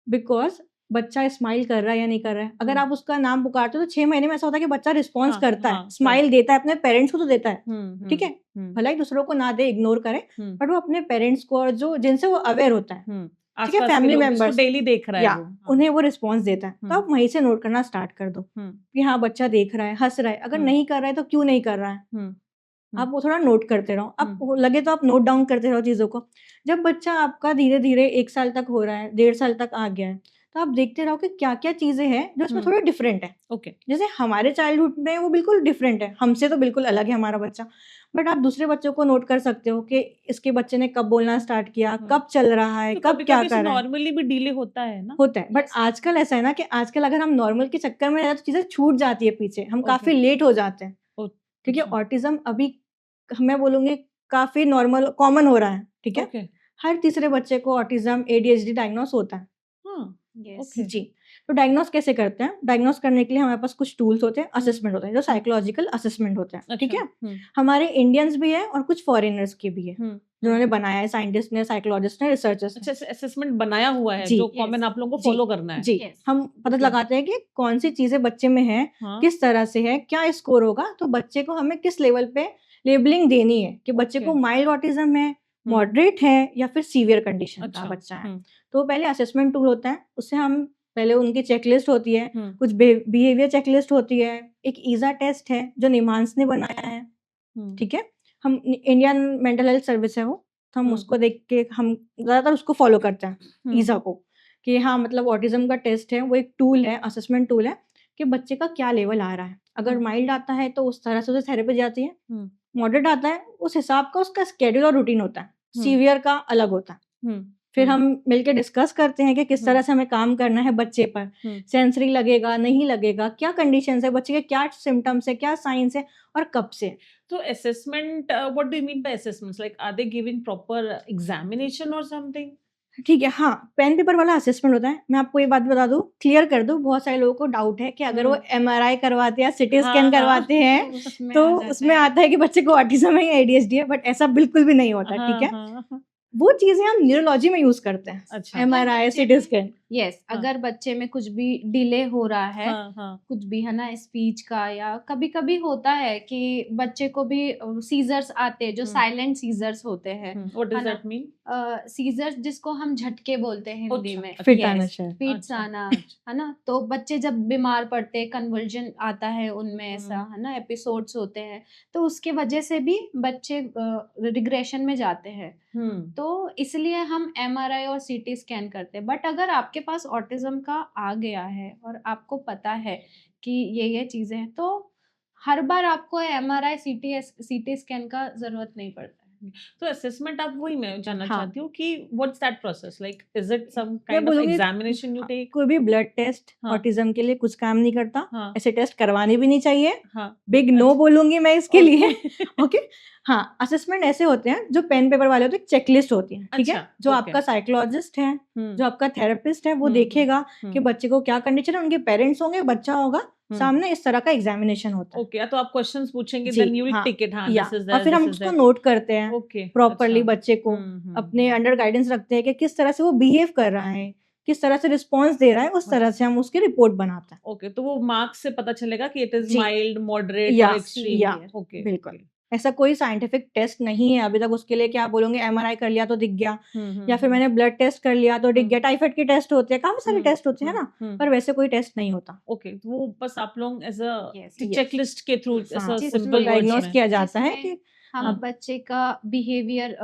बिकॉज बच्चा स्माइल कर रहा है या नहीं कर रहा है। अगर आप उसका नाम पुकारते हो तो 6 महीने में ऐसा होता है कि बच्चा रिस्पॉन्स हाँ, करता हाँ, है, स्माइल देता है, अपने पेरेंट्स को तो देता है, ठीक है, हम्म, भले ही दूसरों को ना दे, इग्नोर करे, बट वो अपने पेरेंट्स को और जो जिनसे वो अवेयर होता है, ठीक है, आसपास के फैमिली लोग जिसको मेंबर्स डेली देख रहा है या वो, हाँ। उन्हें वो रिस्पॉन्स देता है, तो आप वहीं से नोट करना स्टार्ट कर दो कि हाँ, बच्चा देख रहा है, हंस रहा है, अगर नहीं कर रहा है तो क्यों नहीं कर रहा है, आप वो थोड़ा नोट करते रहो। आप लगे तो आप नोट डाउन करते रहो चीज़ों को। जब बच्चा आपका धीरे धीरे 1 साल तक हो रहा है, 1.5 साल तक आ गया है, तो आप देखते रहो कि क्या क्या चीज़ें हैं जो उसमें थोड़ी डिफरेंट है। ओके। जैसे हमारे चाइल्डहुड में वो बिल्कुल डिफरेंट है, हमसे तो बिल्कुल अलग है हमारा बच्चा, बट आप दूसरे बच्चों को नोट कर सकते हो कि इसके बच्चे ने कब बोलना स्टार्ट किया, कब चल रहा है, तो कब क्या कर रहा है। नॉर्मली भी डिले होता है ना? होता है, बट आजकल ऐसा है ना कि आजकल अगर हम नॉर्मल के चक्कर में जाए तो चीज़ें छूट जाती है पीछे, हम काफ़ी लेट हो जाते हैं, क्योंकि ऑटिज्म अभी मैं बोलूँगी काफ़ी नॉर्मल कॉमन हो रहा है, ठीक है? ओके। हर तीसरे बच्चे को ऑटिज्म, एडीएचडी डायग्नोस होता है। Yes okay. जी, तो डायग्नोस कैसे करते हैं? डायग्नोस करने के लिए हमारे पास कुछ टूल्स होते हैं, असेसमेंट होते हैं, जो साइकोलॉजिकल असेसमेंट होते हैं, ठीक है? हमारे इंडियंस भी है और कुछ फॉरेनर्स के भी है, जिन्होंने बनाया है, साइंटिस्ट ने, साइकोलॉजिस्ट ने, रिसर्चर्स ने। अच्छा, असेसमेंट बनाया हुआ है जी, जो कॉमन आप लोगों को जी, फॉलो करना है। जी, Yes. हम पता Okay. लगाते हैं कि कौन सी चीज़ें बच्चे में हैं, हाँ। किस तरह से है, क्या स्कोर होगा, तो बच्चे को हमें किस लेवल पे लेबलिंग देनी है कि बच्चे को Okay. माइल्ड ऑटिज्म है, मॉडरेट है या फिर सीवियर कंडीशन का अच्छा। बच्चा है। तो पहले असेसमेंट टूल होता है, उससे हम पहले उनकी चेकलिस्ट होती है, कुछ बिहेवियर चेकलिस्ट होती है, एक ईज़ा टेस्ट है जो निमांस ने बनाया है, ठीक है? हम इंडियन मेंटल हेल्थ सर्विस है वो, तो हम उसको देख के हम ज़्यादातर उसको फॉलो करते हैं ईज़ा को, कि हाँ, मतलब ऑटिज्म का टेस्ट है, वो एक टूल है, असेसमेंट टूल है कि बच्चे का क्या लेवल आ रहा है। अगर माइल्ड आता है तो उस तरह से उसे थेरेपी जाती है, मॉडरेट आता है उस हिसाब का उसका शेड्यूल और रूटीन होता है, सीवियर का अलग होता है। फिर हम्म, हम मिलके डिस्कस करते हैं कि किस तरह से हमें काम करना है बच्चे पर, हम्म। सेंसरी लगेगा नहीं लगेगा, क्या कंडीशन है बच्चे के, क्या सिम्टम्स है, क्या साइंस है और कब से। तो assessment, what do you mean by assessments? Like, are they giving proper examination or something? ठीक है, हाँ, पेन पेपर वाला असेसमेंट होता है। मैं आपको ये बात बता दूँ, क्लियर कर दूँ, बहुत सारे लोगों को डाउट है कि अगर वो एमआरआई करवाते हैं या सिटी हाँ, स्कैन हाँ। करवाते हैं, तो उसमें तो आ जाता उसमें है। आता है कि बच्चे को ऑटिज़्म है या एडीएचडी है, बट ऐसा बिल्कुल भी नहीं होता, ठीक है? हाँ। वो चीज़ें हम न्यूरोलॉजी में यूज़ करते हैं, अच्छा। अगर एमआरआई, बच्चे सिटी में स्कैन। यस, हाँ। अगर बच्चे में कुछ भी डिले हो रहा है, हाँ। कुछ भी है ना स्पीच का, या कभी-कभी होता है कि बच्चे को भी सीज़र्स आते हैं जो साइलेंट सीज़र्स होते हैं, What does है ना? that mean? सीज़र्स जिसको हम झटके बोलते हैं हिंदी अच्छा, में। फिट आना यस, शायद। फिट्स अच्छा, आना, अच्छा। है ना? तो बच्चे जब बीमार पड़ते हैं, कन्वल्जन आता है उनमें, ऐसा हम्म, है ना, एपिसोड्स होते हैं, तो उसके वजह से भी बच्चे रिग्रेशन में जाते हैं। हम्म। तो इसलिए हम एमआरआई और सीटी स्कैन करते हैं। बट अगर आपके पास ऑटिज़्म का आ गया है और आपको पता है कि ये चीज़ें हैं, तो हर बार आपको एमआरआई, सीटी स्कैन का ज़रूरत नहीं पड़ता है। तो असेसमेंट आप वही मैं जानना हाँ। चाहती हूँ कि what's that process, like is it some मैं काइंड ऑफ बोलूँगी एग्जामिनेशन यू हाँ, टेक? कोई भी ब्लड टेस्ट हाँ। ऑटिज़्म के लिए कुछ काम नहीं करता। हाँ। ऐसे टेस्ट करवाने भी नहीं चाहिए। हाँ। बिग नो अच्छा। बोलूँगी मैं इसके लिए। ओके। ओके। हाँ, असेसमेंट ऐसे होते हैं जो पेन पेपर वाले होते हैं, चेकलिस्ट होती है, ठीक है? अच्छा, जो ओके। आपका साइकोलॉजिस्ट है, हम्म, जो आपका थेरेपिस्ट है, वो हम्म, देखेगा कि हम्म, बच्चे को क्या कंडीशन है, उनके पेरेंट्स होंगे, बच्चा होगा, सामने इस तरह का एग्जामिनेशन होता है। ओके। या तो आप क्वेश्चंस पूछेंगे, जी, देन यू विल हाँ, टिक इट, हाँ या दिस इज और दैट, फिर दिस हम इज उसको दैट। नोट करते हैं ओके, प्रॉपरली, अच्छा। बच्चे को अपने अंडर गाइडेंस रखते हैं कि किस तरह से वो बिहेव कर रहा है, किस तरह से रिस्पॉन्स दे रहा है, उस तरह से हम उसकी रिपोर्ट बनाते हैं। ओके, तो वो मार्क्स से पता चलेगा कि इट इज जी, माइल्ड, मॉडरेट या और एक्सट्रीम। या ओके, बिल्कुल। ओके। ऐसा कोई साइंटिफिक टेस्ट नहीं है अभी तक उसके लिए कि आप बोलोगे एमआरआई कर लिया तो दिख गया, या फिर मैंने ब्लड टेस्ट कर लिया तो दिख गया। टाइफाइड के टेस्ट होते हैं, काफ़ी सारे टेस्ट होते हैं ना, पर वैसे कोई टेस्ट नहीं होता। ओके, तो वो बस आप लोग एज अ यस, चेकलिस्ट के थ्रू, यस। ऐसा हाँ, जिस उसको सिंपल वर्ड्स डायग्नोस में। किया जाता है जिसमें कि हम हाँ। बच्चे का बिहेवियर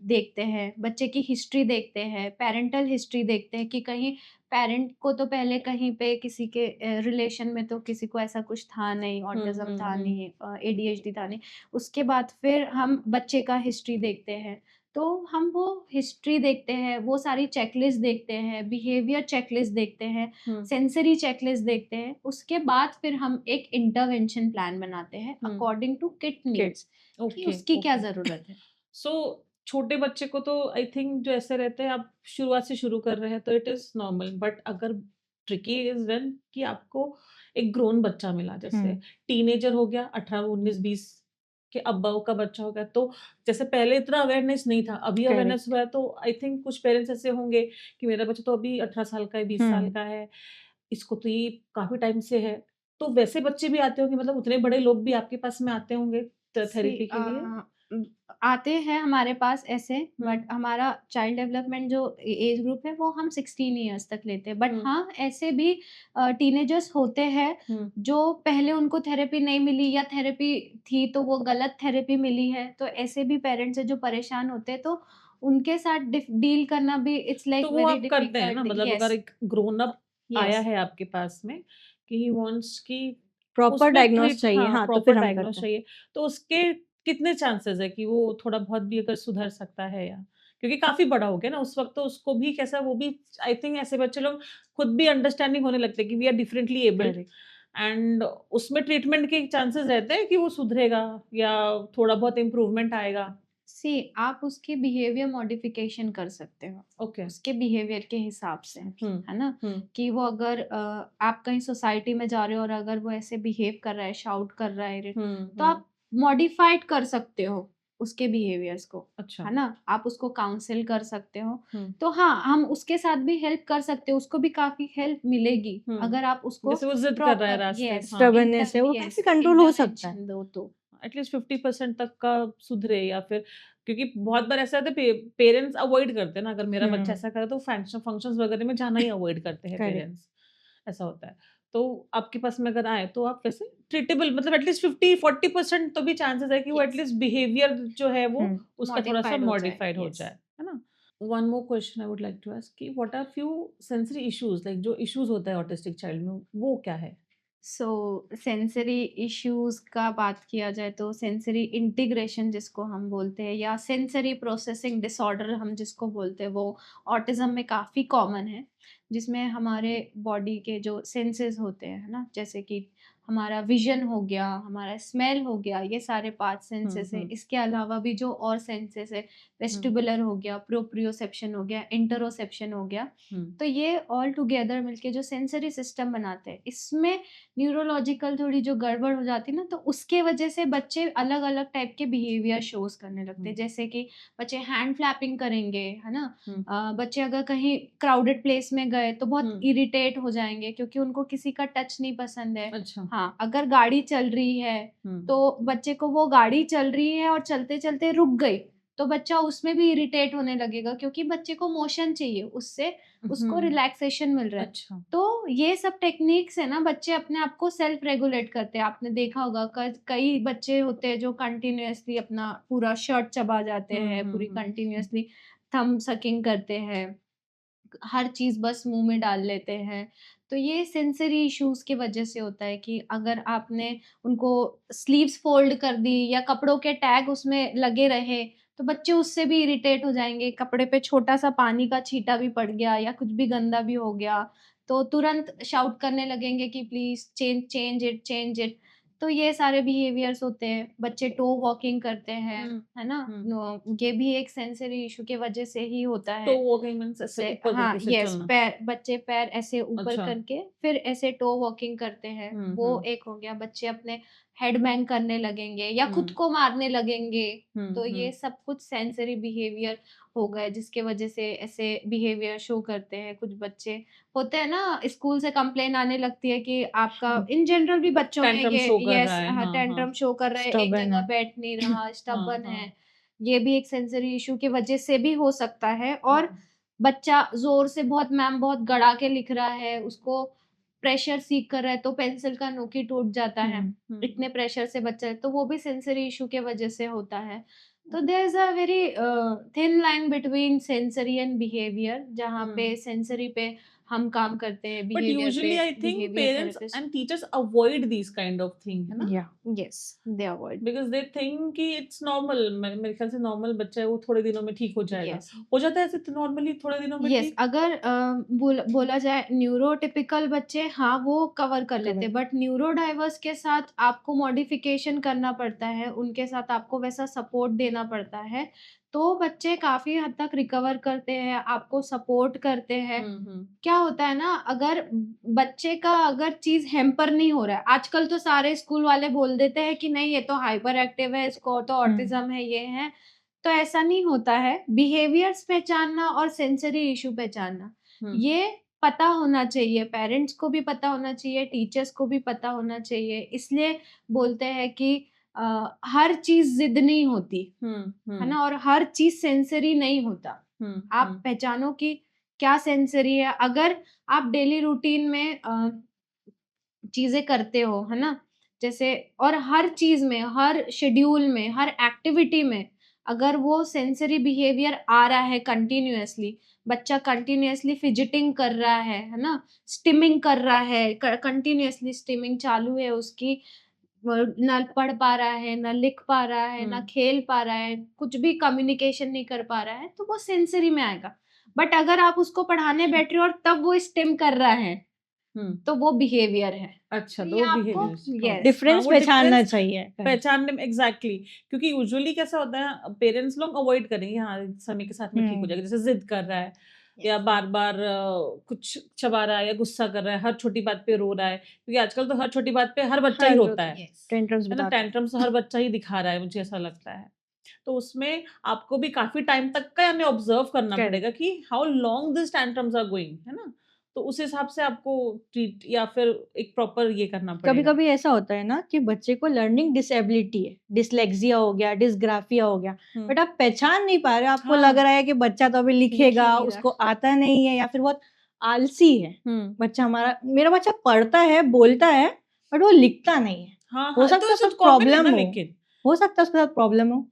देखते हैं, बच्चे की हिस्ट्री देखते हैं, पेरेंटल हिस्ट्री देखते हैं कि कहीं पेरेंट को तो पहले कहीं पे किसी के रिलेशन में तो किसी को ऐसा कुछ था नहीं, ऑटिज़्म था नहीं, एडीएचडी था नहीं। उसके बाद फिर हम बच्चे का हिस्ट्री देखते हैं, तो हम वो हिस्ट्री देखते हैं, वो सारी चेकलिस्ट देखते हैं, बिहेवियर चेकलिस्ट देखते हैं, सेंसरी चेकलिस्ट देखते हैं। उसके बाद फिर हम एक इंटरवेंशन प्लान बनाते हैं अकॉर्डिंग टू किड नीड्स, कि ओके, उसकी क्या ओके। ज़रूरत है। सो छोटे बच्चे को तो आई थिंक जो ऐसे रहते हैं, आप शुरुआत से शुरू कर रहे हैं तो इट इज नॉर्मल, बट अगर ट्रिकी इज व्हेन कि आपको एक ग्रोन बच्चा मिला, जैसे टीनेजर हो गया, 18 19 20 के अब्बाओ का बच्चा हो गया, तो जैसे पहले इतना अवेयरनेस नहीं था, अभी अवेयरनेस हुआ है, तो आई थिंक कुछ पेरेंट्स ऐसे होंगे कि मेरा बच्चा तो अभी 18 साल का है, 20 साल का है, इसको तो ये काफी टाइम से है। तो वैसे बच्चे भी आते होंगे, मतलब उतने बड़े लोग भी आपके पास में आते होंगे थेरेपी के लिए? उम, आते हैं हमारे पास ऐसे, हुँ। बट हमारा चाइल्ड डेवलपमेंट जो एज ग्रुप है वो हम 16 इयर्स तक लेते हैं। बट हाँ, ऐसे भी टीनेजर्स होते हैं जो पहले उनको थेरेपी नहीं मिली, या थेरेपी थी तो वो गलत थेरेपी मिली है, तो ऐसे भी पेरेंट्स हैं जो परेशान होते हैं, तो उनके साथ डील करना भी इट्स लाइक तो वो वेरी आप करते हैं ना, डिफिकल्ट। मतलब अगर यस, एक ग्रोन अप आया यस। है आपके पास में कि ही वांट्स कि प्रॉपर उसमें डायग्नोस चाहिए, हाँ, तो प्रॉपर फिर हम डायग्नोस करते हैं। चाहिए, तो उसके कितने चांसेस है कि वो थोड़ा बहुत भी अगर सुधर सकता है, या क्योंकि काफ़ी बड़ा हो गया ना उस वक़्त, तो उसको भी कैसा, वो भी आई थिंक ऐसे बच्चे लोग खुद भी अंडरस्टैंडिंग होने लगते हैं कि we are differently abled, correct. And उसमें ट्रीटमेंट के चांसेस रहते हैं कि वो सुधरेगा या थोड़ा बहुत इम्प्रूवमेंट आएगा। सी आप उसकी बिहेवियर मॉडिफिकेशन कर सकते हो, ओके। उसके बिहेवियर के हिसाब से, है ना? हुँ। कि वो अगर आप कहीं सोसाइटी में जा रहे हो और अगर वो ऐसे बिहेव कर रहा है, शाउट कर रहा है, तो आप मॉडिफाइड कर सकते हो उसके बिहेवियर्स को, अच्छा। है ना? आप उसको काउंसिल कर सकते हो। हुँ। तो हाँ, हम उसके साथ भी हेल्प कर सकते हो, उसको भी काफ़ी हेल्प मिलेगी अगर आप उसको जैसे वो ज़िद कर रहा है प्रॉपर रास्ते, यस, हाँ। स्टबर्ननेस है, वो काफ़ी कंट्रोल हो सकता है। इंटरवेंशन दो तो। एटलीस्ट 50% तक का सुधरे, या फिर क्योंकि बहुत बार ऐसा होता है पेरेंट्स अवॉइड करते हैं ना, अगर मेरा बच्चा ऐसा करे तो फंक्शंस वगैरह में जाना ही अवॉइड करते हैं करेक्ट। पेरेंट्स, ऐसा होता है। तो आपके पास में अगर आए तो आप वैसे ट्रीटेबल, मतलब एटलीस्ट 50-40% तो भी चांसेस है कि वो यस, एटलीस्ट बिहेवियर जो है वो उसका थोड़ा सा मॉडिफाइड हो जाए, मॉडिफाइड हो यस। जाए, है ना? One more question I would like to ask कि what are few sensory issues, like जो इश्यूज होता है ऑटिस्टिक चाइल्ड में, वो क्या है? सो सेंसरी इश्यूज का बात किया जाए तो सेंसरी इंटीग्रेशन जिसको हम बोलते हैं या सेंसरी प्रोसेसिंग डिसऑर्डर हम जिसको बोलते हैं वो ऑटिज्म में काफ़ी कॉमन है, जिसमें हमारे बॉडी के जो सेंसेस होते हैं है ना, जैसे कि हमारा विजन हो गया, हमारा स्मेल हो गया, ये सारे पांच सेंसेस है। इसके अलावा भी जो और सेंसेस है, वेस्टिबुलर हो गया, प्रोप्रियोसेप्शन हो गया, इंटरोसेप्शन हो गया, तो ये ऑल टुगेदर मिलके जो सेंसरी सिस्टम बनाते हैं, इसमें न्यूरोलॉजिकल थोड़ी जो गड़बड़ हो जाती है ना, तो उसके वजह से बच्चे अलग अलग टाइप के बिहेवियर शोज करने लगते हैं। जैसे कि बच्चे हैंड फ्लैपिंग करेंगे, है ना, बच्चे अगर कहीं क्राउडेड प्लेस में गए तो बहुत इरिटेट हो जाएंगे क्योंकि उनको किसी का टच नहीं पसंद है। अच्छा। हाँ, अगर गाड़ी चल रही है तो बच्चे को वो गाड़ी चल रही है और चलते चलते रुक गई तो बच्चा उसमें भी इरिटेट होने लगेगा क्योंकि बच्चे को मोशन चाहिए, उससे उसको रिलैक्सेशन मिल रहा है। अच्छा। तो ये सब टेक्निक्स है ना, बच्चे अपने आप को सेल्फ रेगुलेट करते हैं। आपने देखा होगा कई बच्चे होते हैं जो कंटिन्यूअसली अपना पूरा शर्ट चबा जाते हैं, पूरी कंटिन्यूअसली थंब सकिंग करते हैं, हर चीज़ बस मुँह में डाल लेते हैं। तो ये सेंसरी इश्यूज़ की वजह से होता है कि अगर आपने उनको स्लीव्स फ़ोल्ड कर दी या कपड़ों के टैग उसमें लगे रहे, तो बच्चे उससे भी इरिटेट हो जाएँगे। कपड़े पे छोटा-सा पानी का छींटा भी पड़ गया या कुछ भी गंदा भी हो गया, तो तुरंत शाउट करने लगेंगे कि प्लीज़ चेंज इट। तो ये सारे बिहेवियर्स होते हैं। बच्चे टो वॉकिंग करते हैं, है ना? ये भी एक सेंसरी इश्यू की वजह से ही होता है। तो वॉकिंग मीन्स ऐसे से ऊपर हाँ, करके से यस, चलना। बच्चे पैर ऐसे ऊपर अच्छा। करके फिर ऐसे टो वॉकिंग करते हैं, वो एक हो गया। बच्चे अपने हेड बैंग करने लगेंगे या खुद को मारने लगेंगे, तो ये सब कुछ सेंसरी बिहेवियर हो गए जिसके वजह से ऐसे बिहेवियर शो करते हैं। कुछ बच्चे होते हैं ना, स्कूल से कंप्लेन आने लगती है कि आपका इन जनरल भी बच्चों में टैंट्रम ये शो कर यस रहा है। हाँ, हाँ, टेंट्रम हाँ। शो कर रहा है, एक स्टबर्न जगह है। बैठ नहीं रहा, स्टबर्न हाँ, है। ये भी एक सेंसरी इश्यू की वजह से भी हो सकता है। और बच्चा ज़ोर से बहुत मैम बहुत गड़ा के लिख रहा है, उसको प्रेशर सीख कर रहा है तो पेंसिल का नोक ही टूट जाता है, इतने प्रेशर से बच्चा है, तो वो भी सेंसरी इश्यू के वजह से होता है। तो there is a very thin line between sensory and behaviour, जहाँ पे सेंसरी पे हम काम करते हैं, But बिहेवियर पे usually I think behaviour parents therapist. and teachers avoid these kind of thing, है ना? या yes, they avoid. Because they think कि it's normal। मेरे ख्याल से नॉर्मल बच्चा है, वो थोड़े दिनों में ठीक हो जाएगा। यस। हो जाता है ऐसे नॉर्मली थोड़े दिनों में यस, ठीक? अगर बोला जाए न्यूरोटिपिकल बच्चे, हाँ, वो कवर कर लेते हैं, बट न्यूरो डाइवर्स के साथ आपको मॉडिफिकेशन करना पड़ता है, उनके साथ आपको वैसा सपोर्ट देना पड़ता है, तो बच्चे काफ़ी हद तक रिकवर करते हैं, आपको सपोर्ट करते हैं। क्या होता है ना, अगर बच्चे का अगर चीज़ हैम्पर नहीं हो रहा है, आजकल तो सारे स्कूल वाले बोल देते हैं कि नहीं ये तो हाइपर एक्टिव है, इसको तो ऑटिज़्म है, ये है। तो ऐसा नहीं होता है। बिहेवियर्स पहचानना और सेंसरी इश्यू पहचानना, ये पता होना चाहिए, पेरेंट्स को भी पता होना चाहिए, टीचर्स को भी पता होना चाहिए। इसलिए बोलते हैं कि हर चीज़ ज़िद नहीं होती, है ना? और हर चीज़ सेंसरी नहीं होता। आप पहचानो कि क्या सेंसरी है। अगर आप डेली रूटीन में चीज़ें करते हो, है ना? जैसे और हर चीज़ में, हर शेड्यूल में, हर एक्टिविटी में अगर वो सेंसरी बिहेवियर आ रहा है कंटिन्यूअसली, बच्चा कंटिन्यूअसली फिजिटिंग कर रहा है ना? स्टिमिंग कर रहा है, कंटिन्यूअसली स्टिमिंग चालू है उसकी, ना पढ़ पा रहा है, ना लिख पा रहा है, ना खेल पा रहा है, कुछ भी कम्युनिकेशन नहीं कर पा रहा है, तो वो सेंसरी में आएगा। बट अगर आप उसको पढ़ाने बैठ रहे हो और तब वो स्टिम कर रहा है, तो वो बिहेवियर है। अच्छा, तो तो ये वो आपको बिहेवियर यस डिफरेंस वो पहचानना डिफरेंस चाहिए। पहचानने में एग्जैक्टली क्योंकि यूजुअली कैसा होता है पेरेंट्स लोग अवॉइड करेंगे, हाँ समय के साथ में ठीक हो जाएगा, जैसे जिद कर रहा है या बार बार कुछ चबा रहा है या गुस्सा कर रहा है, हर छोटी बात पे रो रहा है, क्योंकि आजकल तो हर छोटी बात पे हर बच्चा ही रोता है टेंट्रम्स है ना? बताता है। टेंट्रम्स तो हर बच्चा ही दिखा रहा है, मुझे ऐसा लगता है। तो उसमें आपको भी काफी टाइम तक का यानी ऑब्जर्व करना Correct. पड़ेगा कि how long this tantrums are going, है ना? तो उस हिसाब से आपको ट्रीट या फिर एक प्रॉपर ये करना कभी पड़ेगा। कभी ऐसा होता है ना कि बच्चे को लर्निंग डिसेबिलिटी है, डिसलेक्सिया हो गया, डिसग्राफिया हो गया, बट आप पहचान नहीं पा रहे हो, आपको हाँ। लग रहा है कि बच्चा तो अभी लिखेगा, नहीं रहा। उसको आता नहीं है या फिर बहुत आलसी है बच्चा। मेरा बच्चा पढ़ता है, बोलता है, बट वो लिखता नहीं है। हाँ, हो हाँ, सकता तो है ये उसको तो कॉमन है प्रॉब्लम ना, हो, लेकिन हो सकता है उसके साथ प्रॉब्लम हो।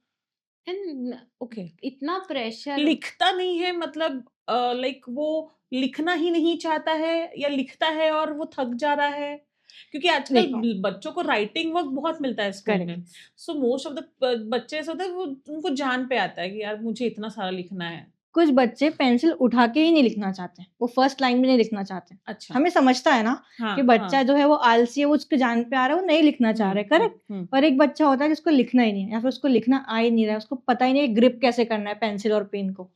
एंड ओके इतना प्रेशर लिखता नहीं है मतलब लाइक वो लिखना ही नहीं चाहता है या लिखता है और वो थक जा रहा है क्योंकि आजकल देखो बच्चों को राइटिंग वर्क बहुत मिलता है स्कूल में, correct, so most of the बच्चे ऐसे होते हैं वो उनको जान पे आता है कि यार मुझे इतना सारा लिखना है। कुछ बच्चे पेंसिल उठा के ही नहीं लिखना चाहते, वो फर्स्ट लाइन भी नहीं लिखना चाहते। अच्छा। हमें समझता है ना हाँ कि हाँ। बच्चा जो है वो आलसी है, वो उसके जान पे आ रहा है, वो नहीं लिखना चाह रहा है, करेक्ट। और एक बच्चा होता है जिसको लिखना ही नहीं है या फिर उसको लिखना आ ही नहीं रहा है, उसको पता ही नहीं है ग्रिप कैसे करना है पेंसिल और पेन को।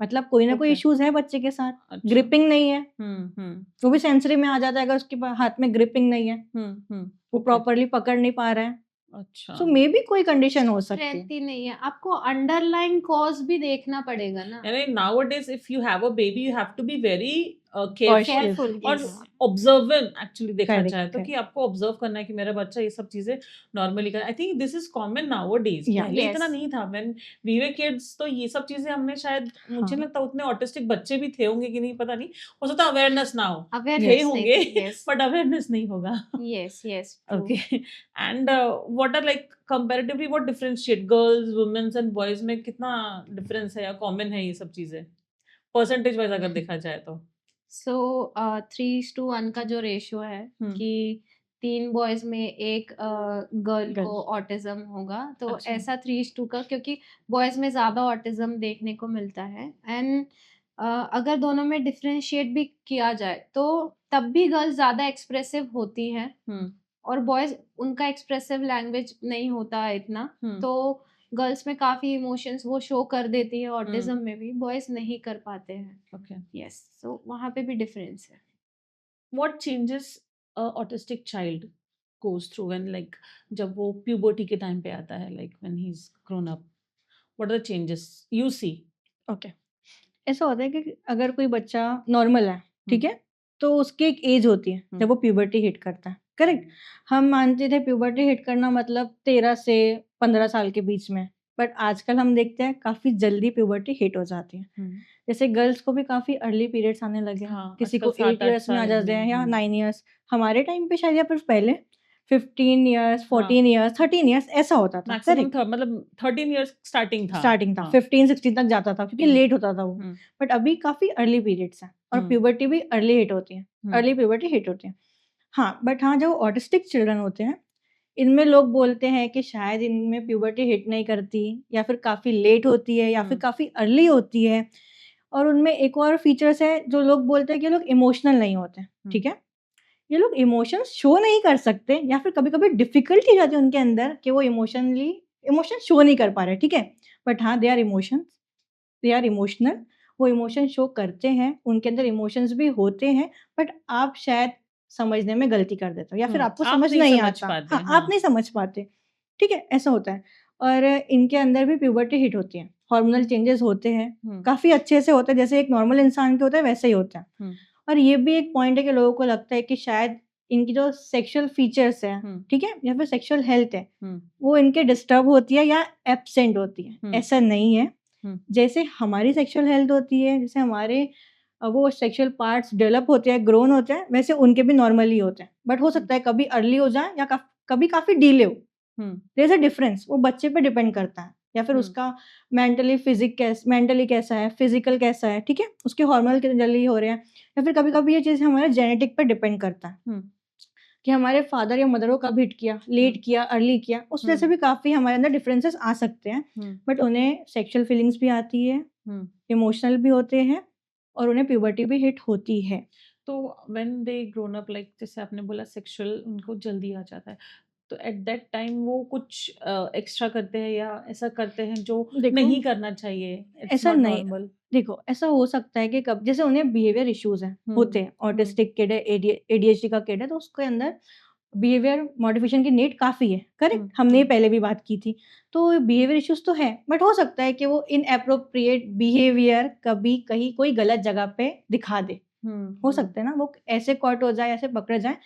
मतलब कोई ना कोई ओके। इश्यूज है बच्चे के साथ, अच्छा। ग्रिपिंग नहीं है, हम्म। वो भी सेंसरी में आ जाता है अगर उसके हाथ में ग्रिपिंग नहीं है, वो ओके। प्रॉपरली पकड़ नहीं पा रहा है। अच्छा। सो मे बी कोई कंडीशन हो सकती है। स्ट्रेंथ ही नहीं है, आपको अंडरलाइन कॉज भी देखना पड़ेगा ना। यानी nowadays if you have a baby you have to be very Cautious. Careful, और यस। ऑब्जर्वेंट एक्चुअली देखा Correct, जाए तो, correct. कि आपको ऑब्जर्व करना है कि मेरा बच्चा ये सब चीजें नॉर्मली कर। I think this is common nowadays, Yeah. पहले Yes. इतना नहीं था व्हेन वी वर किड्स, तो ये सब चीजें हमने शायद, मुझे हाँ। लगता है उतने ऑटिस्टिक बच्चे भी थे होंगे कि नहीं पता नहीं, हो सकता अवेयरनेस ना हो, थे अवेयरनेस होंगे यस बट अवेयरनेस नहीं होगा। Yes yes okay. And what are like comparatively what differentiate girls womens and boys में, कितना डिफरेंस है या कॉमन है ये सब चीजें परसेंटेज वाइज अगर देखा जाए तो? सो 3:1 का जो रेशियो है हम्म। कि 3 बॉयज में एक गर्ल Girl. को ऑटिज्म होगा, तो अच्छा। ऐसा 3:2 का, क्योंकि बॉयज में ज़्यादा ऑटिज्म देखने को मिलता है। एंड अगर दोनों में डिफरेंशिएट भी किया जाए तो तब भी गर्ल्स ज़्यादा एक्सप्रेसिव होती हैं हम्म। और बॉयज उनका एक्सप्रेसिव लैंग्वेज नहीं होता है इतना, हम्म। तो गर्ल्स में काफ़ी इमोशंस वो शो कर देती है, हम्म। ऑटिज्म में भी बॉयज नहीं कर पाते हैं। ओके। यस, सो वहाँ पे भी डिफरेंस है। What changes a autistic child goes through when, like जब वो प्यूबर्टी के टाइम पे आता है, like when he is grown up, what are the changes you see? Okay, ऐसा होता है कि अगर कोई बच्चा नॉर्मल है, ठीक है, तो उसकी एक एज होती है जब वो प्यूबर्टी हिट करता है, करेक्ट। हम मानते थे प्यूबर्टी हिट करना मतलब 13 से 15 साल के बीच में, बट आजकल हम देखते हैं काफ़ी जल्दी प्यूबर्टी हिट हो जाती है। जैसे गर्ल्स को भी काफ़ी अर्ली पीरियड्स आने लगे हैं, हाँ, किसी आजकल को 8 7-8 इयर्स में आ साल जाते में। हैं या 9 इयर्स। हमारे टाइम पे शायद या फिर पहले 15 इयर्स, 14 इयर्स, 13 इयर्स ऐसा होता था, मैक्सिमम करेक्ट। था, मतलब 13 इयर्स स्टार्टिंग था। स्टार्टिंग था, हाँ। 15-16 तक जाता था क्योंकि हम्म। लेट होता था वो। हम्म। बट अभी काफ़ी अर्ली पीरियड्स हैं और हम्म। प्यूबर्टी भी अर्ली हिट होती है, अर्ली प्यूबर्टी हिट होती है। हाँ, बट हाँ, जो ऑटिस्टिक चिल्ड्रन होते हैं, इनमें लोग बोलते हैं कि शायद इनमें प्यूबर्टी हिट नहीं करती या फिर काफ़ी लेट होती है या फिर काफ़ी अर्ली होती है। और उनमें एक और फीचर्स है जो लोग बोलते हैं कि ये लोग इमोशनल नहीं होते, ठीक है? ये लोग इमोशंस शो नहीं कर सकते या फिर कभी-कभी डिफ़िकल्टी हो जाती है उनके अंदर कि वो इमोशन शो नहीं कर पा रहे, ठीक है? बट हाँ, दे आर इमोशनल, वो इमोशन शो करते हैं, उनके अंदर इमोशंस भी होते हैं, बट आप शायद समझने में गलती कर देते हो या फिर आपको आप समझ नहीं नहीं समझ आता। पाते, हाँ, हाँ। आप नहीं समझ पाते, ठीक है? ऐसा होता है। और इनके अंदर भी प्यूबर्टी हिट होती है, हार्मोनल चेंजेस होते हैं, काफ़ी अच्छे से होते हैं, जैसे एक नॉर्मल इंसान के होता है वैसे ही होता है। और ये भी एक पॉइंट है कि लोगों को लगता है कि शायद इनकी जो सेक्सुअल फीचर्स हैं, ठीक है? या फिर सेक्सुअल हेल्थ है, वो इनके डिस्टर्ब होती है या एब्सेंट होती है। ऐसा नहीं है। जैसे हमारी सेक्सुअल हेल्थ होती है, जैसे हमारे वो सेक्सुअल पार्ट्स डेवलप होते हैं, ग्रोन होते हैं, वैसे उनके भी नॉर्मली होते हैं। बट हो सकता है कभी अर्ली हो जाए या कभी काफ़ी डिले हो। देयर इज़ अ डिफरेंस, वो बच्चे पे डिपेंड करता है या फिर उसका मेंटली कैसा है, फिज़िकल कैसा है, ठीक है? उसके हार्मोनल कितने जल्दी हो रहे हैं या फिर कभी-कभी ये चीज़ हमारे जेनेटिक पे डिपेंड करता है। कि हमारे फादर या मदर को कब हिट किया, लेट किया, अर्ली किया, उस वजह से भी काफ़ी हमारे अंदर डिफरेंसेस आ सकते हैं। बट उन्हें सेक्सुअल फीलिंग्स भी आती है, इमोशनल भी होते हैं और उन्हें प्यूबर्टी भी हिट होती है। तो when they grown up, like जैसे आपने बोला सेक्सुअल उनको जल्दी आ जाता है, तो एट दैट टाइम वो कुछ एक्स्ट्रा करते हैं या ऐसा करते हैं जो देखो, नहीं करना चाहिए? इट्स ऐसा नॉट नहीं, नॉर्मल। देखो ऐसा हो सकता है कि कब जैसे उन्हें बिहेवियर इश्यूज़ हैं, होते हैं, ऑटिस्टिक किड है, एडीएचडी का किड है, तो उसके अंदर बिहेवियर मॉडिफिकेशन की नीड काफ़ी है, करेक्ट? हमने ये पहले भी बात की थी। तो बिहेवियर इश्यूज़ तो है, बट हो सकता है कि वो इनएप्रोप्रिएट बिहेवियर कभी कहीं कोई गलत जगह पे दिखा दे। हो सकता है ना, वो ऐसे कॉट हो जाए, ऐसे पकड़े जाएँ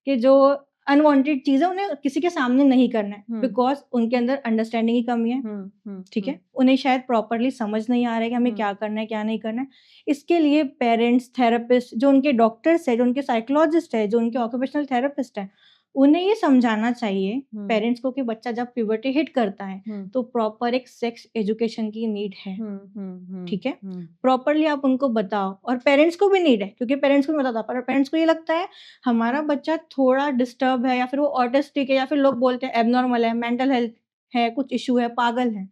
कि जो अनवांटेड चीज़ें उन्हें किसी के सामने नहीं करना है, बिकॉज़ उनके अंदर अंडरस्टैंडिंग की कमी है, ठीक है? उन्हें शायद प्रॉपर्ली समझ नहीं आ रहा है कि हमें क्या करना है, क्या नहीं करना है। इसके लिए पेरेंट्स, थेरेपिस्ट, जो उनके डॉक्टर्स हैं, जो उनके साइकोलॉजिस्ट हैं, जो उनके ऑक्यूपेशनल थेरेपिस्ट हैं, उन्हें ये समझाना चाहिए हम्म, पेरेंट्स को कि बच्चा जब प्यूबर्टी हिट करता है हम्म, तो प्रॉपर एक सेक्स एजुकेशन की नीड है, हम्म, ठीक है? प्रॉपरली आप उनको बताओ, और पेरेंट्स को भी नीड है, क्योंकि पेरेंट्स को नहीं बताता, पर पेरेंट्स को ये लगता है हमारा बच्चा थोड़ा डिस्टर्ब है, या फिर वो ऑटिस्टिक है, या फिर लोग बोलते हैं एबनॉर्मल है, मेंटल हेल्थ है, कुछ इशू है, पागल है,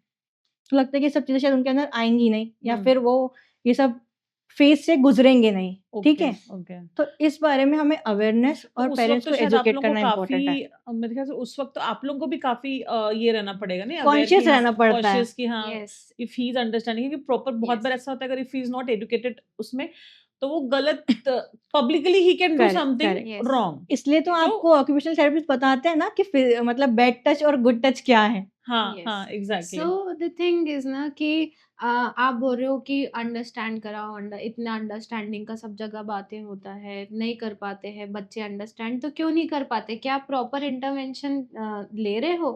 तो लगता है कि ये सब चीजें शायद उनके अंदर आएंगी नहीं, या हम्म, फिर वो ये सब फेज से गुजरेंगे नहीं, ठीक ओके, है? ओके। तो इस बारे में हमें अवेयरनेस तो और उस वक्त पेरेंट्स तो को शायद आप एजुकेट लोगों को करना इम्पोर्टेंट है, काफी मेरे ख्याल से उस वक्त तो आप लोगों को भी काफी ये रहना पड़ेगा नहीं, अवेयर कॉन्शियस कि हाँ, रहना पड़ता है। कॉन्शियस कि हाँ yes if he is understanding, क्योंकि प्रॉपर बहुत बार यस ऐसा होता है अगर if he is not educated उसमें, तो वो गलत publicly he can do correct, something correct. Yes wrong. इसलिए तो जो आपको ऑक्यूपेशनल थेरेपिस्ट बताते हैं ना कि मतलब बैड टच और गुड टच क्या है। हाँ यस हाँ exactly. So the thing is ना कि आप बोल रहे हो कि अंडरस्टैंड कराओ, इतना अंडरस्टैंडिंग का सब जगह बातें होता है, नहीं कर पाते हैं बच्चे अंडरस्टैंड, तो क्यों नहीं कर पाते? क्या आप प्रॉपर इंटरवेंशन ले रहे हो?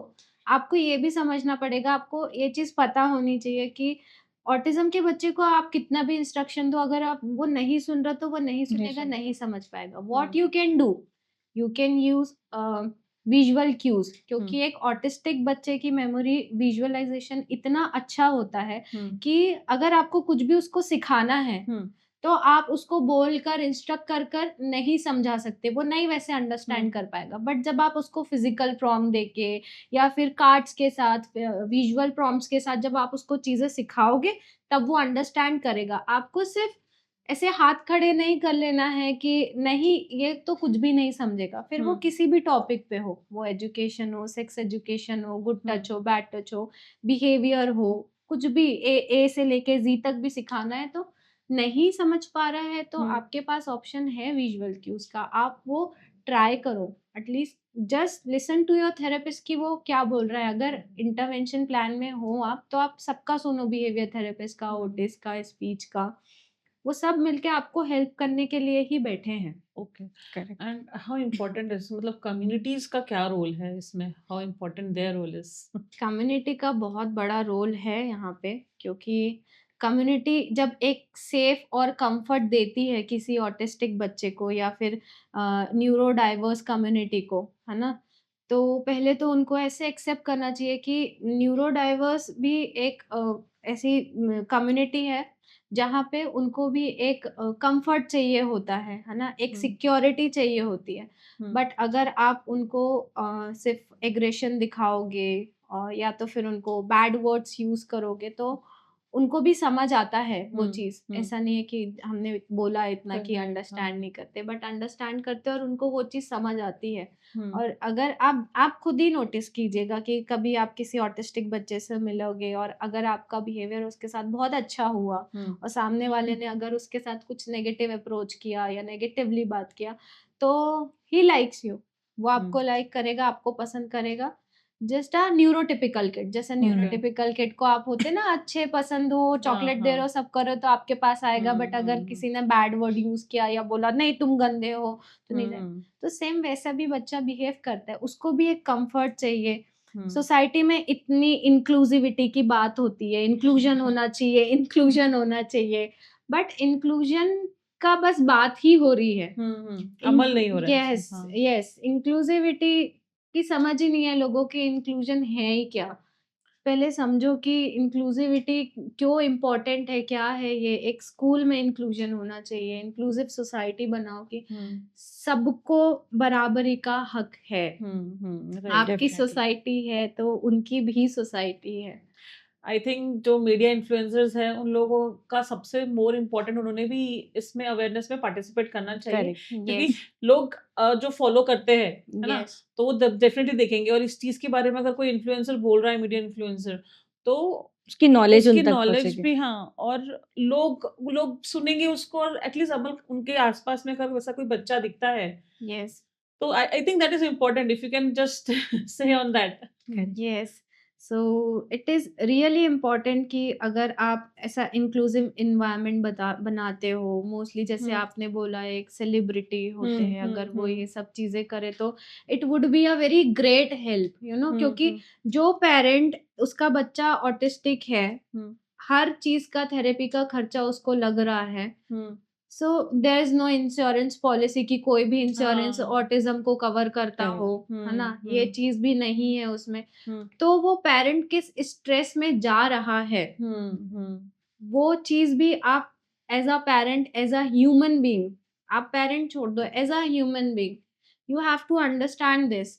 आपको ये भी समझना पड़ेगा, आपको ये चीज़ पता होनी चाहिए कि ऑटिज्म के बच्चे को आप कितना भी इंस्ट्रक्शन दो, अगर आप वो नहीं सुन रहा तो वो नहीं सुनेगा, सुन नहीं समझ पाएगा। What you can do, you can use visual cues, क्योंकि एक ऑटिस्टिक बच्चे की मेमोरी विजुअलाइजेशन इतना अच्छा होता है कि अगर आपको कुछ भी उसको सिखाना है तो आप उसको बोलकर इंस्ट्रक्ट कर कर नहीं समझा सकते, वो नहीं वैसे अंडरस्टैंड कर पाएगा। बट जब आप उसको फिजिकल प्रॉम्प्ट देके या फिर कार्ड्स के साथ, विजुअल प्रॉम्प्ट्स के साथ जब आप उसको चीजें सिखाओगे तब वो अंडरस्टैंड करेगा। आपको सिर्फ ऐसे हाथ खड़े नहीं कर लेना है कि नहीं ये तो कुछ भी नहीं समझेगा, फिर वो किसी भी टॉपिक पे हो, वो एजुकेशन हो, सेक्स एजुकेशन हो, गुड टच हो, बैड टच हो, बिहेवियर हो, कुछ भी ए से लेके जी तक भी सिखाना है, तो नहीं समझ पा रहा है तो आपके पास ऑप्शन है विजुअल क्यूज का, आप वो ट्राई करो। At least just listen to your therapist कि वो क्या बोल रहा है। अगर इंटरवेंशन प्लान में हो आप तो आप सबका सुनो, बिहेवियर थेरेपिस्ट का, ओटिस का, स्पीच का, वो सब मिलके आपको हेल्प करने के लिए ही बैठे हैं। Okay. Correct. And how important is, मतलब कम्युनिटीज का क्या रोल है इसमें, how important their role is? Community का बहुत बड़ा रोल है यहाँ पे, क्योंकि कम्युनिटी जब एक सेफ और कंफर्ट देती है किसी ऑटिस्टिक बच्चे को या फिर न्यूरो डाइवर्स कम्युनिटी को, है ना, तो पहले तो उनको ऐसे एक्सेप्ट करना चाहिए कि न्यूरो डाइवर्स भी एक ऐसी कम्युनिटी है जहाँ पे उनको भी एक कंफर्ट चाहिए होता है ना, एक सिक्योरिटी चाहिए होती है। बट अगर आप उनको सिर्फ एग्रेशन दिखाओगे और या तो फिर उनको बैड वर्ड्स यूज करोगे तो उनको भी समझ आता है वो चीज। ऐसा नहीं है कि हमने बोला इतना कि अंडरस्टैंड नहीं करते, बट अंडरस्टैंड करते और उनको वो चीज समझ आती है। और अगर आप खुद ही नोटिस कीजिएगा कि कभी आप किसी ऑटिस्टिक बच्चे से मिलोगे और अगर आपका बिहेवियर उसके साथ बहुत अच्छा हुआ और सामने वाले ने अगर उसके साथ कुछ नेगेटिव अप्रोच किया या नेगेटिवली बात किया तो ही लाइक्स यू, वो आपको लाइक करेगा, आपको पसंद करेगा। जस्ट अ न्यूरोटिपिकल किड, जैसे न्यूरोटिपिकल किड को आप होते ना अच्छे पसंद हो, चॉकलेट दे रहे हो, सब करो तो आपके पास आएगा। बट अगर किसी ने बैड वर्ड यूज किया या बोला नहीं तुम गंदे हो तो नहीं जाएगा। तो सेम वैसा भी बच्चा बिहेव करता है, उसको भी एक कंफर्ट चाहिए। सोसाइटी में इतनी इंक्लूसिविटी की बात होती है, इंक्लूजन होना चाहिए, इंक्लूजन होना चाहिए, बट इंक्लूजन का बस बात ही हो रही है, अमल नहीं हो रहा है। यस यस, इंक्लूसिविटी की समझ ही नहीं है लोगों की, इंक्लूजन है ही क्या। पहले समझो कि इंक्लूसिविटी क्यों इम्पोर्टेंट है, क्या है ये। एक स्कूल में इंक्लूजन होना चाहिए, इंक्लूसिव सोसाइटी बनाओ कि सबको बराबरी का हक है। आपकी सोसाइटी है तो उनकी भी सोसाइटी है। आई थिंक जो मीडिया इन्फ्लुएंसर्स हैं उन लोगों का सबसे मोर इम्पोर्टेंट, उन्होंने भी इसमें अवेयरनेस में पार्टिसिपेट करना चाहिए, क्योंकि लोग जो फॉलो करते हैं है ना, तो वो डेफिनेटली देखेंगे। और इस चीज के बारे में अगर कोई इन्फ्लुएंसर बोल रहा है, मीडिया इन्फ्लुएंसर, तो उसकी नॉलेज उसकी नॉलेज भी, हाँ, और लोग सुनेंगे उसको, और एटलीस्ट अमल उनके आसपास में अगर वैसा कोई बच्चा दिखता है, यस, तो I think that is important if you can just say on that. Yes, so it is really important कि अगर आप ऐसा इंक्लूसिव इन्वायरमेंट बनाते हो, मोस्टली जैसे आपने बोला एक सेलिब्रिटी होते हैं, अगर वो ये सब चीज़ें करे तो it would be a very great help, you know, क्योंकि जो पेरेंट उसका बच्चा ऑटिस्टिक है, हर चीज़ का थेरेपी का खर्चा उसको लग रहा है, so there is no insurance policy कि कोई भी इंश्योरेंस हाँ। ऑटिज्म को कवर करता Correct. हो, है ना, ये हम्म चीज भी नहीं है उसमें। हम्म तो वो पेरेंट किस स्ट्रेस में जा रहा है, वो चीज भी आप as a parent, as a human being, आप पेरेंट छोड़ दो, as a human being you have to understand this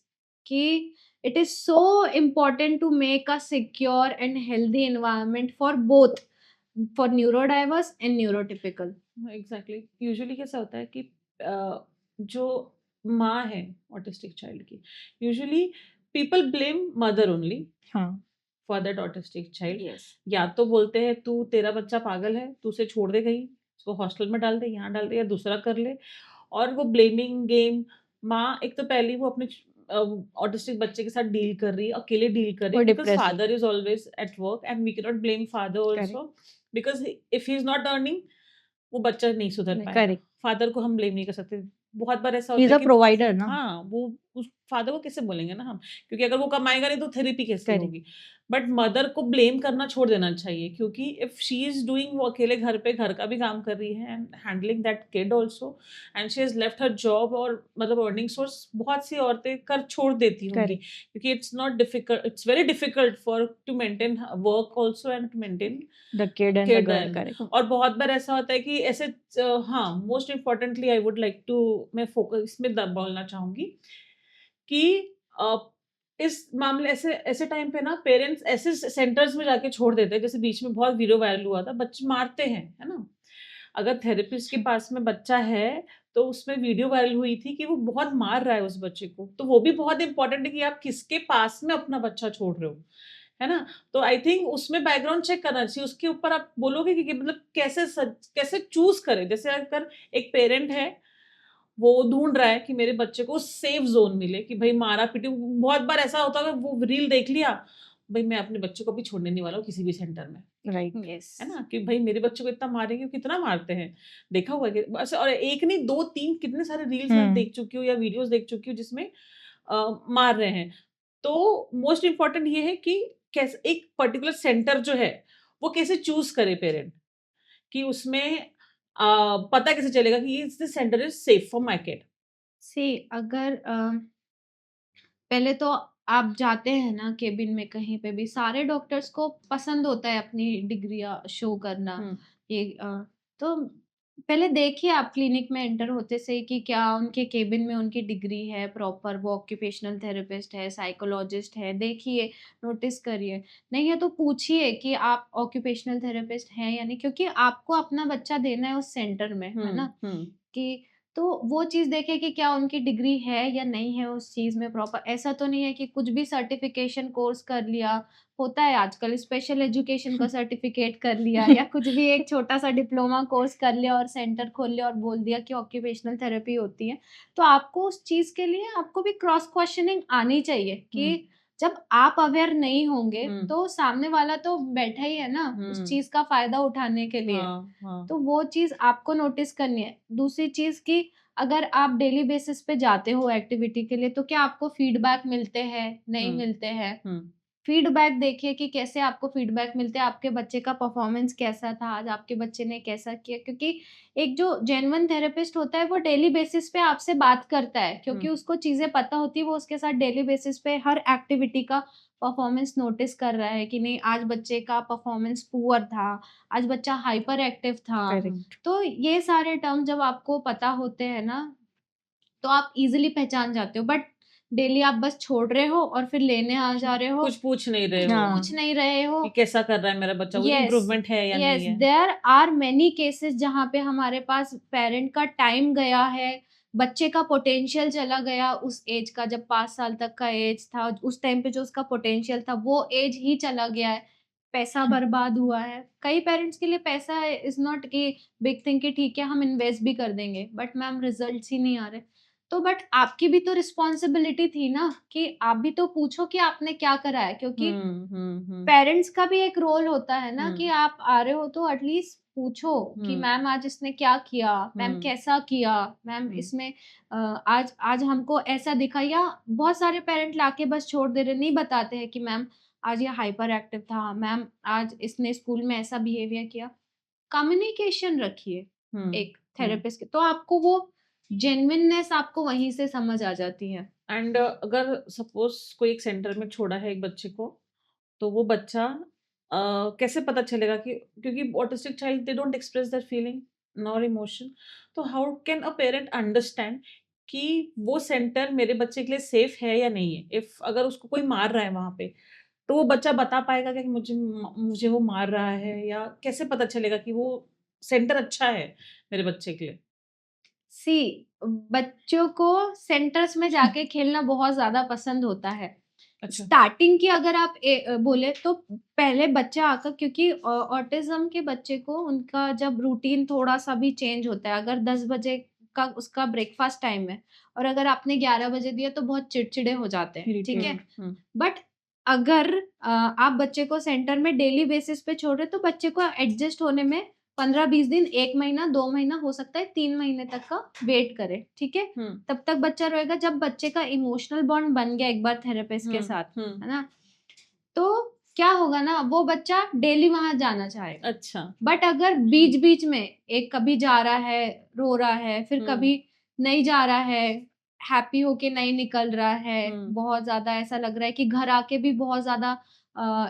कि it is so important to make a secure and healthy environment for both, for neurodiverse and neurotypical. Exactly usually कैसा होता है कि जो माँ है ऑटिस्टिक चाइल्ड की, usually people blame mother only हाँ, for that autistic child. Yes, या तो बोलते हैं तू, तेरा बच्चा पागल है, तू उसे छोड़ दे कहीं, उसको हॉस्टल में डाल दे, यहाँ डाल दे, या दूसरा कर ले। और वो ब्लेमिंग गेम, माँ एक तो पहले ही वो अपने ऑटिस्टिक बच्चे के साथ डील कर रही है, अकेले डील कर रही और है, because depress father is always at work and we can not blame father also, because if he is not earning वो बच्चा नहीं सुधर पाएगा। करेक्ट, फादर को हम ब्लेम नहीं कर सकते। बहुत बार ऐसा ही होता इज है अ कि प्रोवाइडर ना। हाँ, वो उस फादर को कैसे बोलेंगे ना हम, क्योंकि अगर वो कमाएगा नहीं तो थेरेपी कैसे करेक्ट, होगी। बट मदर को ब्लेम करना छोड़ देना चाहिए, क्योंकि इफ शी इज डूइंग, वो अकेले घर पे घर का भी काम कर रही है and handling that kid also, and she has left her job, और मतलब अर्निंग सोर्स बहुत सी औरतें कर छोड़ देती होंगी, करेक्ट, क्योंकि it's not difficult, it's very difficult for to maintain work also and to maintain the kid and the kid girl, and. Correct, और बहुत बार ऐसा होता है कि ऐसे हाँ, most importantly I would like to, मैं फोकस इसमें बोलना चाहूंगी कि अ, इस मामले ऐसे ऐसे टाइम पे ना पेरेंट्स ऐसे सेंटर्स में जाके छोड़ देते हैं, जैसे बीच में बहुत वीडियो वायरल हुआ था, बच्चे मारते हैं, है ना। अगर थेरेपिस्ट के पास में बच्चा है, तो उसमें वीडियो वायरल हुई थी कि वो बहुत मार रहा है उस बच्चे को, तो वो भी बहुत इंपॉर्टेंट है कि आप किसके पास में अपना बच्चा छोड़ रहे हो, है ना। तो आई थिंक उसमें बैकग्राउंड चेक करना चाहिए, उसके ऊपर आप बोलोगे कि मतलब कैसे चूज करें। जैसे अगर एक पेरेंट है, वो ढूंढ रहा है कि मेरे बच्चे को सेफ जोन मिले, कि भाई मारा पीटी, बहुत बार ऐसा होता है वो रील देख लिया, भाई मैं अपने बच्चे को भी छोड़ने नहीं वाला हूँ किसी भी सेंटर में, राइट, यस, है ना, कि भाई मेरे बच्चे को इतना मारेंगे, कितना मारते हैं, देखा हुआ है कि बस। और एक नहीं, दो तीन, कितने सारे रील्स मैं देख चुकी हूँ या वीडियोस देख चुकी हूँ जिसमें मार रहे हैं। तो मोस्ट इम्पोर्टेंट ये है कि कैसे एक पर्टिकुलर सेंटर जो है वो कैसे चूज करे पेरेंट, कि उसमें पता कैसे चलेगा कि ये centre is safe for my kid. See अगर पहले तो आप जाते हैं ना केबिन में कहीं पे भी, सारे डॉक्टर्स को पसंद होता है अपनी डिग्रियां शो करना। ये तो पहले देखिए आप क्लिनिक में एंटर होते से ही कि क्या उनके केबिन में उनकी डिग्री है प्रॉपर, वो ऑक्यूपेशनल थेरेपिस्ट है, साइकोलॉजिस्ट है, देखिए, नोटिस करिए। नहीं है तो पूछिए कि आप ऑक्यूपेशनल थेरेपिस्ट हैं या नहीं, क्योंकि आपको अपना बच्चा देना है उस सेंटर में, है ना, कि तो वो चीज़ देखें कि क्या उनकी डिग्री है या नहीं है उस चीज़ में प्रॉपर। ऐसा तो नहीं है कि कुछ भी सर्टिफिकेशन कोर्स कर लिया, होता है आजकल स्पेशल एजुकेशन का सर्टिफिकेट कर लिया या कुछ भी एक छोटा-सा डिप्लोमा कोर्स कर लिया और सेंटर खोल लिया और बोल दिया कि ऑक्यूपेशनल थेरेपी होती है। तो आपको उस चीज़ के लिए आपको भी क्रॉस क्वेश्चनिंग आनी चाहिए कि जब आप अवेयर नहीं होंगे, तो सामने वाला तो बैठा ही है ना उस चीज़ का फ़ायदा उठाने के लिए। तो वो चीज़ आपको नोटिस करनी है। दूसरी चीज़ कि अगर आप डेली बेसिस पे जाते हो एक्टिविटी के लिए, तो क्या आपको फीडबैक मिलते हैं, नहीं मिलते हैं? फीडबैक देखिए कि कैसे आपको फीडबैक मिलते हैं, आपके बच्चे का परफॉर्मेंस कैसा था, आज आपके बच्चे ने कैसा किया, क्योंकि एक जो जेन्युइन थेरेपिस्ट होता है वो डेली बेसिस पे आपसे बात करता है, क्योंकि उसको चीज़ें पता होती है, वो उसके साथ डेली बेसिस पे हर एक्टिविटी का परफॉर्मेंस नोटिस कर रहा है कि नहीं आज बच्चे का परफॉर्मेंस पुअर था, आज बच्चा हाइपर एक्टिव था। करेक्ट, तो ये सारे टर्म जब आपको पता होते हैं ना, तो आप इजीली पहचान जाते हो। बट डेली आप बस छोड़ रहे हो और फिर लेने आ जा रहे हो, कुछ पूछ नहीं रहे कुछ हो हाँ, पूछ नहीं रहे हो। कि कैसा कर रहा है मेरा बच्चा, कोई यस, इम्प्रूवमेंट है या यस, नहीं है। देयर आर मेनी केसेस जहाँ पे हमारे पास पेरेंट का टाइम गया है, बच्चे का पोटेंशियल चला गया उस एज का, जब 5 साल तक का एज था, उस टाइम पे जो उसका पोटेंशियल था वो एज ही चला गया है, पैसा बर्बाद हुआ है। कई पेरेंट्स के लिए पैसा इज़ नॉट कि बिग थिंग कि ठीक है हम इन्वेस्ट भी कर देंगे, बट मैम रिजल्ट्स ही नहीं आ रहे। तो बट आपकी भी तो रिस्पॉन्सिबिलिटी थी ना कि आप भी तो पूछो कि आपने क्या करा है, क्योंकि पेरेंट्स का भी एक रोल होता है ना कि आप आ रहे हो तो एटलीस्ट पूछो कि मैम आज इसने क्या किया, मैम कैसा किया, मैम इसमें आज आज हमको ऐसा दिखा, या बहुत सारे पेरेंट लाके बस छोड़ दे रहे, नहीं बताते हैं कि मैम आज ये हाइपर एक्टिव था, मैम आज इसने स्कूल में ऐसा बिहेवियर किया। कम्युनिकेशन रखिए, एक थेरेपिस्ट के, तो आपको वो जेन्युइननेस आपको वहीं से समझ आ जाती है। एंड अगर सपोज कोई एक सेंटर में छोड़ा है एक बच्चे को, तो वो बच्चा कैसे पता चलेगा कि, क्योंकि autistic child they don't express their feeling nor emotion, तो how can a parent understand कि वो सेंटर मेरे बच्चे के लिए सेफ है या नहीं है? इफ अगर उसको कोई मार रहा है वहां पे, तो वो बच्चा बता पाएगा कि मुझे वो मार रहा है, या कैसे पता चलेगा कि वो सेंटर अच्छा है मेरे बच्चे के लिए? सी, बच्चों को सेंटर्स में जाके खेलना बहुत ज्यादा पसंद होता है। अच्छा। स्टार्टिंग की अगर आप बोले तो पहले बच्चा आकर, क्योंकि ऑटिज्म के बच्चे को उनका जब रूटीन थोड़ा सा भी चेंज होता है, अगर 10 बजे का उसका ब्रेकफास्ट टाइम है और अगर आपने 11 बजे दिया तो बहुत चिड़चिड़े हो जाते हैं, ठीक है। बट अगर आप बच्चे को सेंटर में डेली बेसिस पे छोड़ रहे तो बच्चे को एडजस्ट होने में 15-20 दिन, 1 महीना, 2 महीना, हो सकता है 3 महीने तक का वेट करे, ठीक है। तब तक बच्चा रहेगा। जब बच्चे का इमोशनल बॉन्ड बन गया एक बार थेरेपिस्ट के साथ, है ना, तो क्या होगा ना, वो बच्चा डेली वहां जाना चाहेगा। अच्छा। बट अगर बीच बीच में एक कभी जा रहा है, रो रहा है, फिर कभी नहीं जा रहा है, हैप्पी होके नहीं निकल रहा है, बहुत ज्यादा ऐसा लग रहा है कि घर आके भी बहुत ज्यादा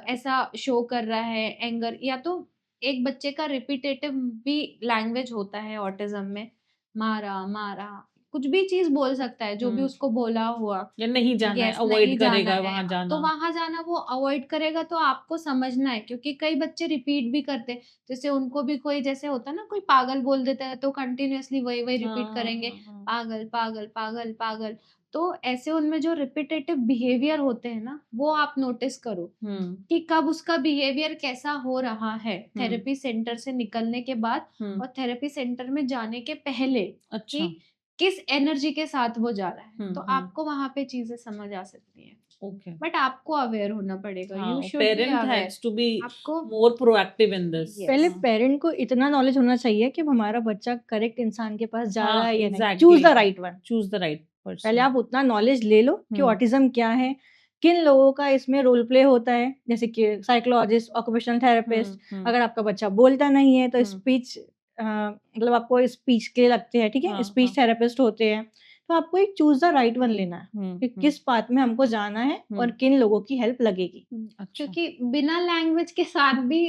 ऐसा शो कर रहा है एंगर, या तो एक बच्चे का रिपीटेटिव भी लैंग्वेज होता है ऑटिज्म में, मारा मारा, कुछ भी चीज बोल सकता है, जो भी उसको बोला हुआ, या नहीं जाना है, यस, अवॉइड नहीं जाना करेगा है, वहां तो जाना। वहां जाना वो अवॉइड करेगा। तो आपको समझना है, क्योंकि कई बच्चे रिपीट भी करते हैं, जैसे उनको भी कोई जैसे होता है ना, कोई पागल बोल देता है तो कंटिन्यूअसली वही वही रिपीट करेंगे, पागल पागल पागल पागल। तो ऐसे उनमें जो रिपीटेटिव बिहेवियर होते हैं ना, वो आप नोटिस करो कि कब उसका बिहेवियर कैसा हो रहा है थेरेपी सेंटर से निकलने के बाद और थेरेपी सेंटर में जाने के पहले, अच्छा। कि किस एनर्जी के साथ वो जा रहा है। तो आपको वहां पे चीजें समझ आ सकती हैं। ओके। बट आपको अवेयर होना पड़ेगा, you should be parent aware. Has to be आपको मोर प्रोएक्टिव इन दिस। पहले Yes. पेरेंट को इतना नॉलेज होना चाहिए कि हमारा बच्चा करेक्ट इंसान के पास जा रहा है या नहीं, exactly. Choose the right one. Choose the right person. पहले आप उतना नॉलेज ले लो कि हम्म। ऑटिज्म क्या है, किन लोगों का इसमें रोल प्ले होता है, जैसे कि साइकोलॉजिस्ट, ऑक्यूपेशनल थेरेपिस्ट। अगर आपका बच्चा बोलता नहीं है तो स्पीच, मतलब आपको स्पीच के लिए लगते हैं, ठीक है, स्पीच थेरेपिस्ट होते हैं। तो आपको एक चूज द राइट वन लेना है कि किस पाथ में हमको जाना है और किन लोगों की हेल्प लगेगी। क्योंकि बिना लैंग्वेज के साथ भी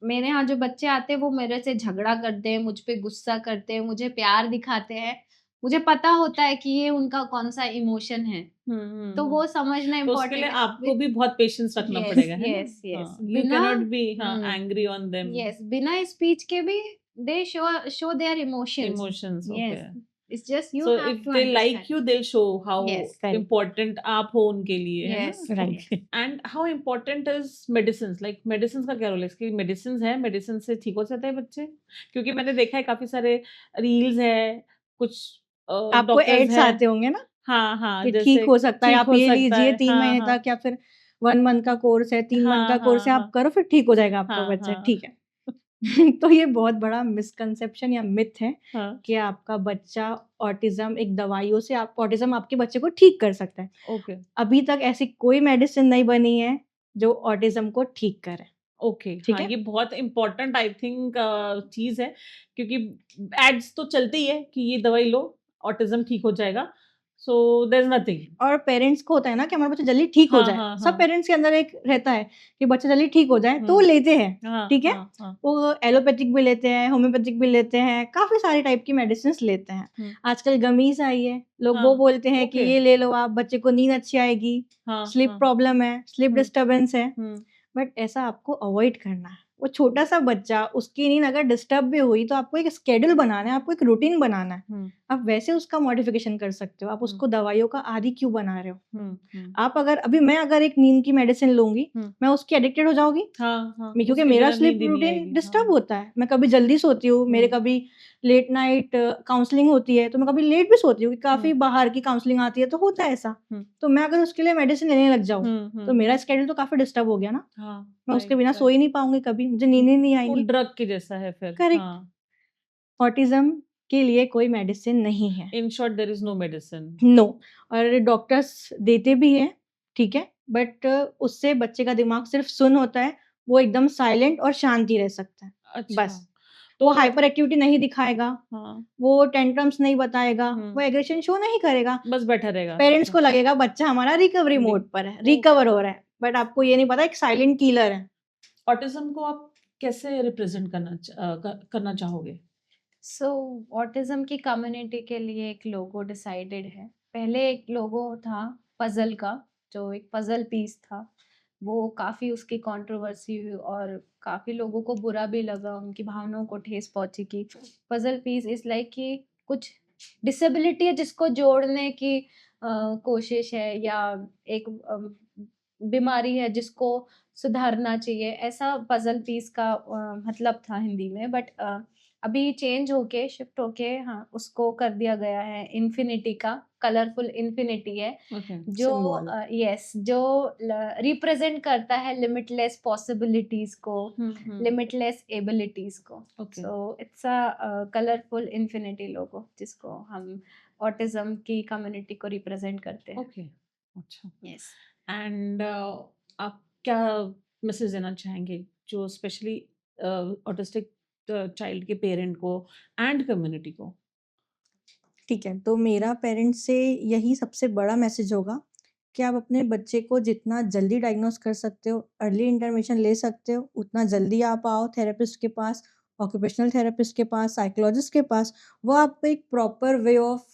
मेरे यहाँ जो बच्चे आते हैं वो मेरे से झगड़ा करते हैं, मुझ पे गुस्सा करते हैं, मुझे प्यार दिखाते हैं, मुझे पता होता है कि ये उनका कौन सा इमोशन है। तो वो समझना तो उसके लिए इम्पोर्टेंट है। आपको भी बहुत पेशेंस रखना Yes, पड़ेगा, है yes, ना? yes. You बिना cannot be angry on them. yes, बिना स्पीच के भी they show their emotions. Emotions, Yes. okay. It's just you So have if to they understand. like you, they'll show how Yes, correct. important आप हो उनके लिए, है Yes, ना? right. Okay. And how important is medicines? Like medicines का क्या role है? इसकी medicines है, medicine से ठीक हो जाते हैं बच्चे? क्योंकि मैंने देखा है काफी सारे reels है, कुछ आपको doctors एड्स है। आते होंगे ना हाँ, कि जैसे ठीक हो सकता है, ठीक आप हो ये सकता लीजिए है, 3 महीने तक, या फिर 1 मंथ का कोर्स है, 3 मंथ का कोर्स है, आप करो, फिर ठीक हो जाएगा आपका बच्चा, ठीक है। तो ये बहुत बड़ा मिसकंसेप्शन या मिथ है कि आपका बच्चा ऑटिज्म एक दवाइयों से, आप ऑटिज्म आपके बच्चे को ठीक कर सकता है। ओके। अभी तक ऐसी कोई मेडिसिन नहीं बनी है जो ऑटिज्म को ठीक करे। ओके, ठीक हाँ, है? ये बहुत इम्पोर्टेंट आई थिंक चीज है, क्योंकि एड्स तो चलते ही है कि ये दवाई लो, ऑटिज्म ठीक हो जाएगा, सो देयर इज नथिंग। और पेरेंट्स को होता है ना कि हमारा बच्चा जल्दी ठीक हो हाँ, जाए। हाँ, सब हाँ। पेरेंट्स के अंदर एक रहता है कि बच्चा जल्दी ठीक हो जाए, तो वो लेते हैं, हाँ, ठीक है? हाँ, हाँ। वो एलोपैथिक भी लेते हैं, होम्योपैथिक भी लेते हैं, काफी सारे टाइप की मेडिसिन लेते हैं। आजकल गमीज आई है, लोग वो हाँ, बोलते हैं कि ओके। ये ले लो आप, बच्चे को नींद अच्छी आएगी, स्लीप प्रॉब्लम है, स्लीप डिस्टर्बेंस है, बट ऐसा आपको अवॉइड करना है। वो छोटा सा बच्चा, उसकी नींद अगर डिस्टर्ब भी हुई तो आपको एक स्केड्यूल बनाना है, आपको एक रूटीन बनाना है। आप वैसे उसका मॉडिफिकेशन कर सकते हो, आप उसको दवाइयों का आदी क्यों बना रहे हो? आप अगर मैं अगर एक नींद की मेडिसिन लूंगी, मैं उसकी एडिक्टेड हो जाऊंगी, क्योंकि मेरा स्लीप रूटीन डिस्टर्ब होता है। मैं कभी जल्दी सोती हूँ, मेरे कभी लेट नाइट काउंसलिंग होती है, तो मैं कभी लेट भी सोती हूँ, काफी बाहर की काउंसलिंग आती है, तो होता है ऐसा। तो मैं अगर उसके लिए मेडिसिन लेने लग जाऊँ तो मेरा स्केड्यूल तो काफी डिस्टर्ब हो गया ना। मैं उसके बिना सो ही नहीं पाऊंगी, कभी मुझे नींद ही नहीं आएगी। ड्रग के जैसा है फिर। करेक्ट। ऑटिज्म के लिए कोई मेडिसिन नहीं है। In short there is no medicine. No. और डॉक्टर्स देते भी हैं, ठीक है, बट उससे बच्चे का दिमाग सिर्फ सुन होता है, वो एकदम साइलेंट और शांति रह सकता है। अच्छा। बस। तो वो हाइपर एक्टिविटी नहीं दिखाएगा, हाँ वो टेंट्रम्स नहीं बताएगा, हम्म। वो एग्रेशन शो नहीं करेगा। बस बैठा रहेगा पेरेंट्स को लगेगा बच्चा हमारा रिकवरी रि- मोड पर है, रिकवर हो रहा है, बट आपको ये नहीं पता एक साइलेंट किलर है। ऑटिज्म को आप कैसे रिप्रेजेंट करना चाहोगे? सो ऑटिज्म की कम्युनिटी के लिए एक लोगो डिसाइडेड है। पहले एक लोगो था पजल का, जो एक पजल पीस था, वो काफ़ी उसकी कंट्रोवर्सी हुई और काफ़ी लोगों को बुरा भी लगा, उनकी भावनाओं को ठेस पहुंची कि पजल पीस इज़ लाइक कि कुछ डिसेबिलिटी है जिसको जोड़ने की कोशिश है, या एक बीमारी है जिसको सुधारना चाहिए, ऐसा पजल पीस का मतलब था हिंदी में। बट अभी चेंज होके शिफ्ट होके हाँ उसको कर दिया गया है इन्फिनिटी का, कलरफुल इन्फिनिटी है ओके जो Symbol. यस जो रिप्रेजेंट करता है लिमिटलेस पॉसिबिलिटीज को, लिमिटलेस एबिलिटीज को। Okay so it's a colourful infinity logo जिसको हम ऑटिज्म की कम्युनिटी को रिप्रेजेंट करते हैं। ओके अच्छा यस एंड आप क्या मैसेज देना चाहेंगे जो स्पेशली ऑटिस्टिक चाइल्ड के पेरेंट को एंड कम्युनिटी को? ठीक है, तो मेरा पेरेंट्स से यही सबसे बड़ा मैसेज होगा कि आप अपने बच्चे को जितना जल्दी डायग्नोस कर सकते हो, अर्ली इंटरवेंशन ले सकते हो, उतना जल्दी आप आओ थेरेपिस्ट के पास, ऑक्यूपेशनल थेरेपिस्ट के पास, साइकोलॉजिस्ट के पास। वो आपको एक प्रॉपर वे ऑफ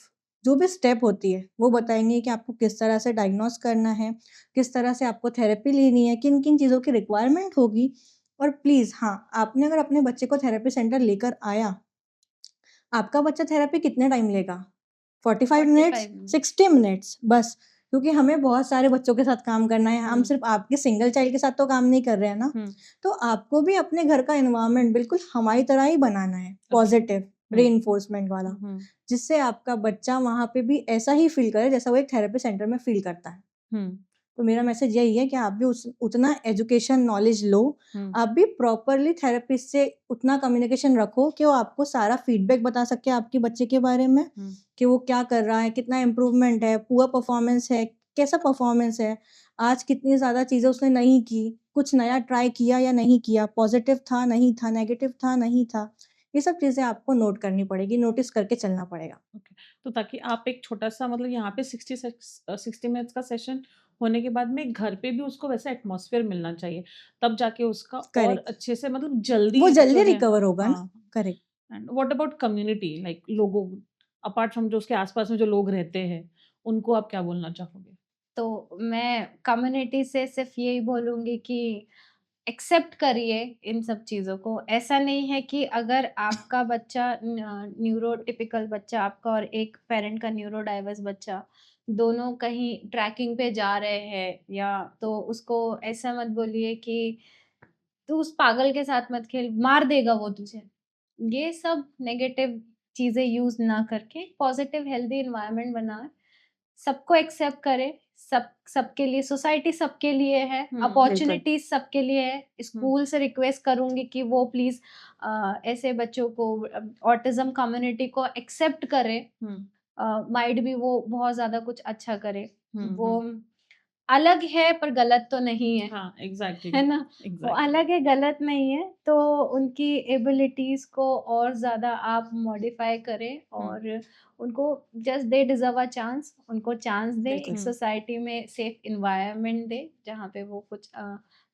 जो भी स्टेप होती है, वो बताएँगे कि आपको किस तरह से डायग्नोस करना है, किस तरह से आपको थेरेपी लेनी है, किन-किन चीज़ों की रिक्वायरमेंट होगी। और प्लीज़ हाँ, आपने अगर अपने बच्चे को थेरेपी सेंटर लेकर आया, आपका बच्चा थेरेपी कितने टाइम लेगा? 45 मिनट्स, 45 60 मिनट्स बस। क्योंकि हमें बहुत सारे बच्चों के साथ काम करना है, हम हुँ। सिर्फ़ आपके सिंगल चाइल्ड के साथ तो काम नहीं कर रहे हैं ना। हुँ। तो आपको भी अपने घर का एनवायरनमेंट बिल्कुल हमारी तरह ही बनाना है, पॉज़िटिव, रीइन्फोर्समेंट वाला, हुँ। जिससे आपका बच्चा वहाँ पे भी ऐसा ही फ़ील करे जैसा वो एक थेरेपी सेंटर में फ़ील करता है। हुँ। तो मेरा मैसेज यही है कि आप भी उतना एजुकेशन नॉलेज लो, हुँ। आप भी प्रॉपरली थेरेपिस्ट से उतना कम्युनिकेशन रखो कि वो आपको सारा फीडबैक बता सके आपके बच्चे के बारे में, हुँ। कि वो क्या कर रहा है, कितना इम्प्रूवमेंट है, पुअर परफॉर्मेंस है, कैसा परफॉर्मेंस है, आज कितनी ज़्यादा चीज़ें उसने नहीं की, कुछ नया ट्राई किया या नहीं किया, पॉजिटिव था, नहीं था, नेगेटिव था, नहीं था। ये सब चीज़ें आपको नोट करनी पड़ेगी, नोटिस करके चलना पड़ेगा। ओके। तो ताकि आप एक छोटा-सा मतलब यहाँ पे 60 मिनट्स का सेशन होने के बाद में घर पे भी उसको वैसा एटमॉस्फेयर मिलना चाहिए। तब जाके उसका और करेक्ट, अच्छे से मतलब जल्दी वो जो जल्दी है रिकवर होगा ना। हाँ, correct. And what about community like लोगों अपार्ट फ्रॉम जो उसके आस-पास में जो लोग रहते हैं, उनको आप क्या बोलना चाहोगे? तो मैं कम्युनिटी से सिर्फ यही बोलूँगी कि एक्सेप्ट करिए इन सब चीज़ों को। ऐसा नहीं है कि अगर आपका बच्चा न्यूरोटिपिकल बच्चा आपका और एक पेरेंट का न्यूरो डाइवर्स बच्चा दोनों कहीं ट्रैकिंग पे जा रहे हैं, या तो उसको ऐसा मत बोलिए कि तू उस पागल के साथ मत खेल, मार देगा वो तुझे। ये सब नेगेटिव चीज़ें यूज़ ना करके पॉजिटिव हेल्दी एनवायरनमेंट बनाएँ। सबको एक्सेप्ट करें, सबके लिए सोसाइटी सबके लिए है, बिल्कुल। अपॉर्च्युनिटीज़ सबके लिए है। हुँ। स्कूल से रिक्वेस्ट करूँगी कि वो प्लीज़ ऐसे बच्चों को ऑटिज़्म कम्युनिटी को एक्सेप्ट करें। हुँ। माइट भी वो बहुत ज़्यादा कुछ अच्छा करे। हुँ। वो हुँ। अलग है पर गलत तो नहीं है। हाँ, एग्ज़ैक्टली, है ना? वो एग्ज़ैक्टली। अलग है, गलत नहीं है, तो उनकी एबिलिटीज़ को और ज़्यादा आप मॉडिफ़ाई करें हुँ। और उनको just they deserve a chance, उनको चांस दें, बिल्कुल। एक सोसाइटी में सेफ एनवायरनमेंट दें, जहाँ पे वो कुछ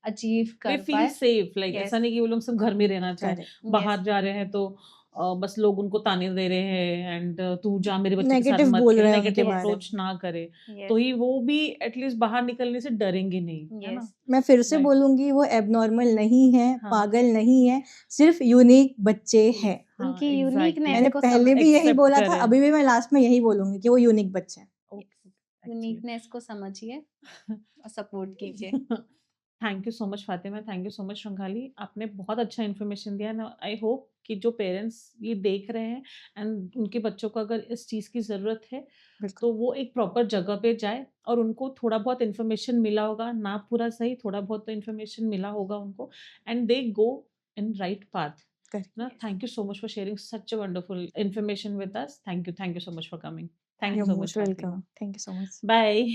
अचीव दे कर फील पाएँ। सेफ लाइक ऐसा यस, नहीं कि वो लोग सब घर में रहना चाहें। करेक्ट। यस, बाहर जा रहे हैं तो बस लोग उनको ताने दे रहे हैं एंड तू जा मेरे बच्चे के साथ नेगेटिव मत बोल खेल, रहे हैं उनके नेगेटिव बारे में। अप्रोच ना करे। तो यस, ही वो भी एटलीस्ट बाहर निकलने से डरेंगे नहीं, है ना? यस, मैं फिर से राइट। बोलूँगी वो एब्नॉर्मल नहीं है, हाँ, पागल नहीं है, सिर्फ़ यूनिक बच्चे हैं। हाँ, उनकी एग्ज़ैक्टली। यूनिकनेस मैंने को पहले भी समझिए। यही एक्सेप्ट बोला था, करें। अभी भी मैं लास्ट में यही बोलूँगी कि वो यूनिक बच्चे हैं। Okay, actually. यूनिकनेस को समझिए और सपोर्ट कीजिए। Thank you so much Fatima, thank you so much Shringali. आपने बहुत अच्छा इन्फॉर्मेशन दिया ना। आई होप कि जो पेरेंट्स ये देख रहे हैं एंड उनके बच्चों को अगर इस चीज़ की ज़रूरत है, बिल्कुल। तो वो एक प्रॉपर जगह पे जाए और उनको थोड़ा बहुत इन्फॉर्मेशन मिला होगा, ना पूरा सही, थोड़ा बहुत तो इन्फॉर्मेशन मिला होगा उनको and they go in right path. Correct. ना thank you so much for sharing such a wonderful information with us. Thank you so much for coming. Thank you you are so much most Fatima. Welcome. Thank you so much. Bye.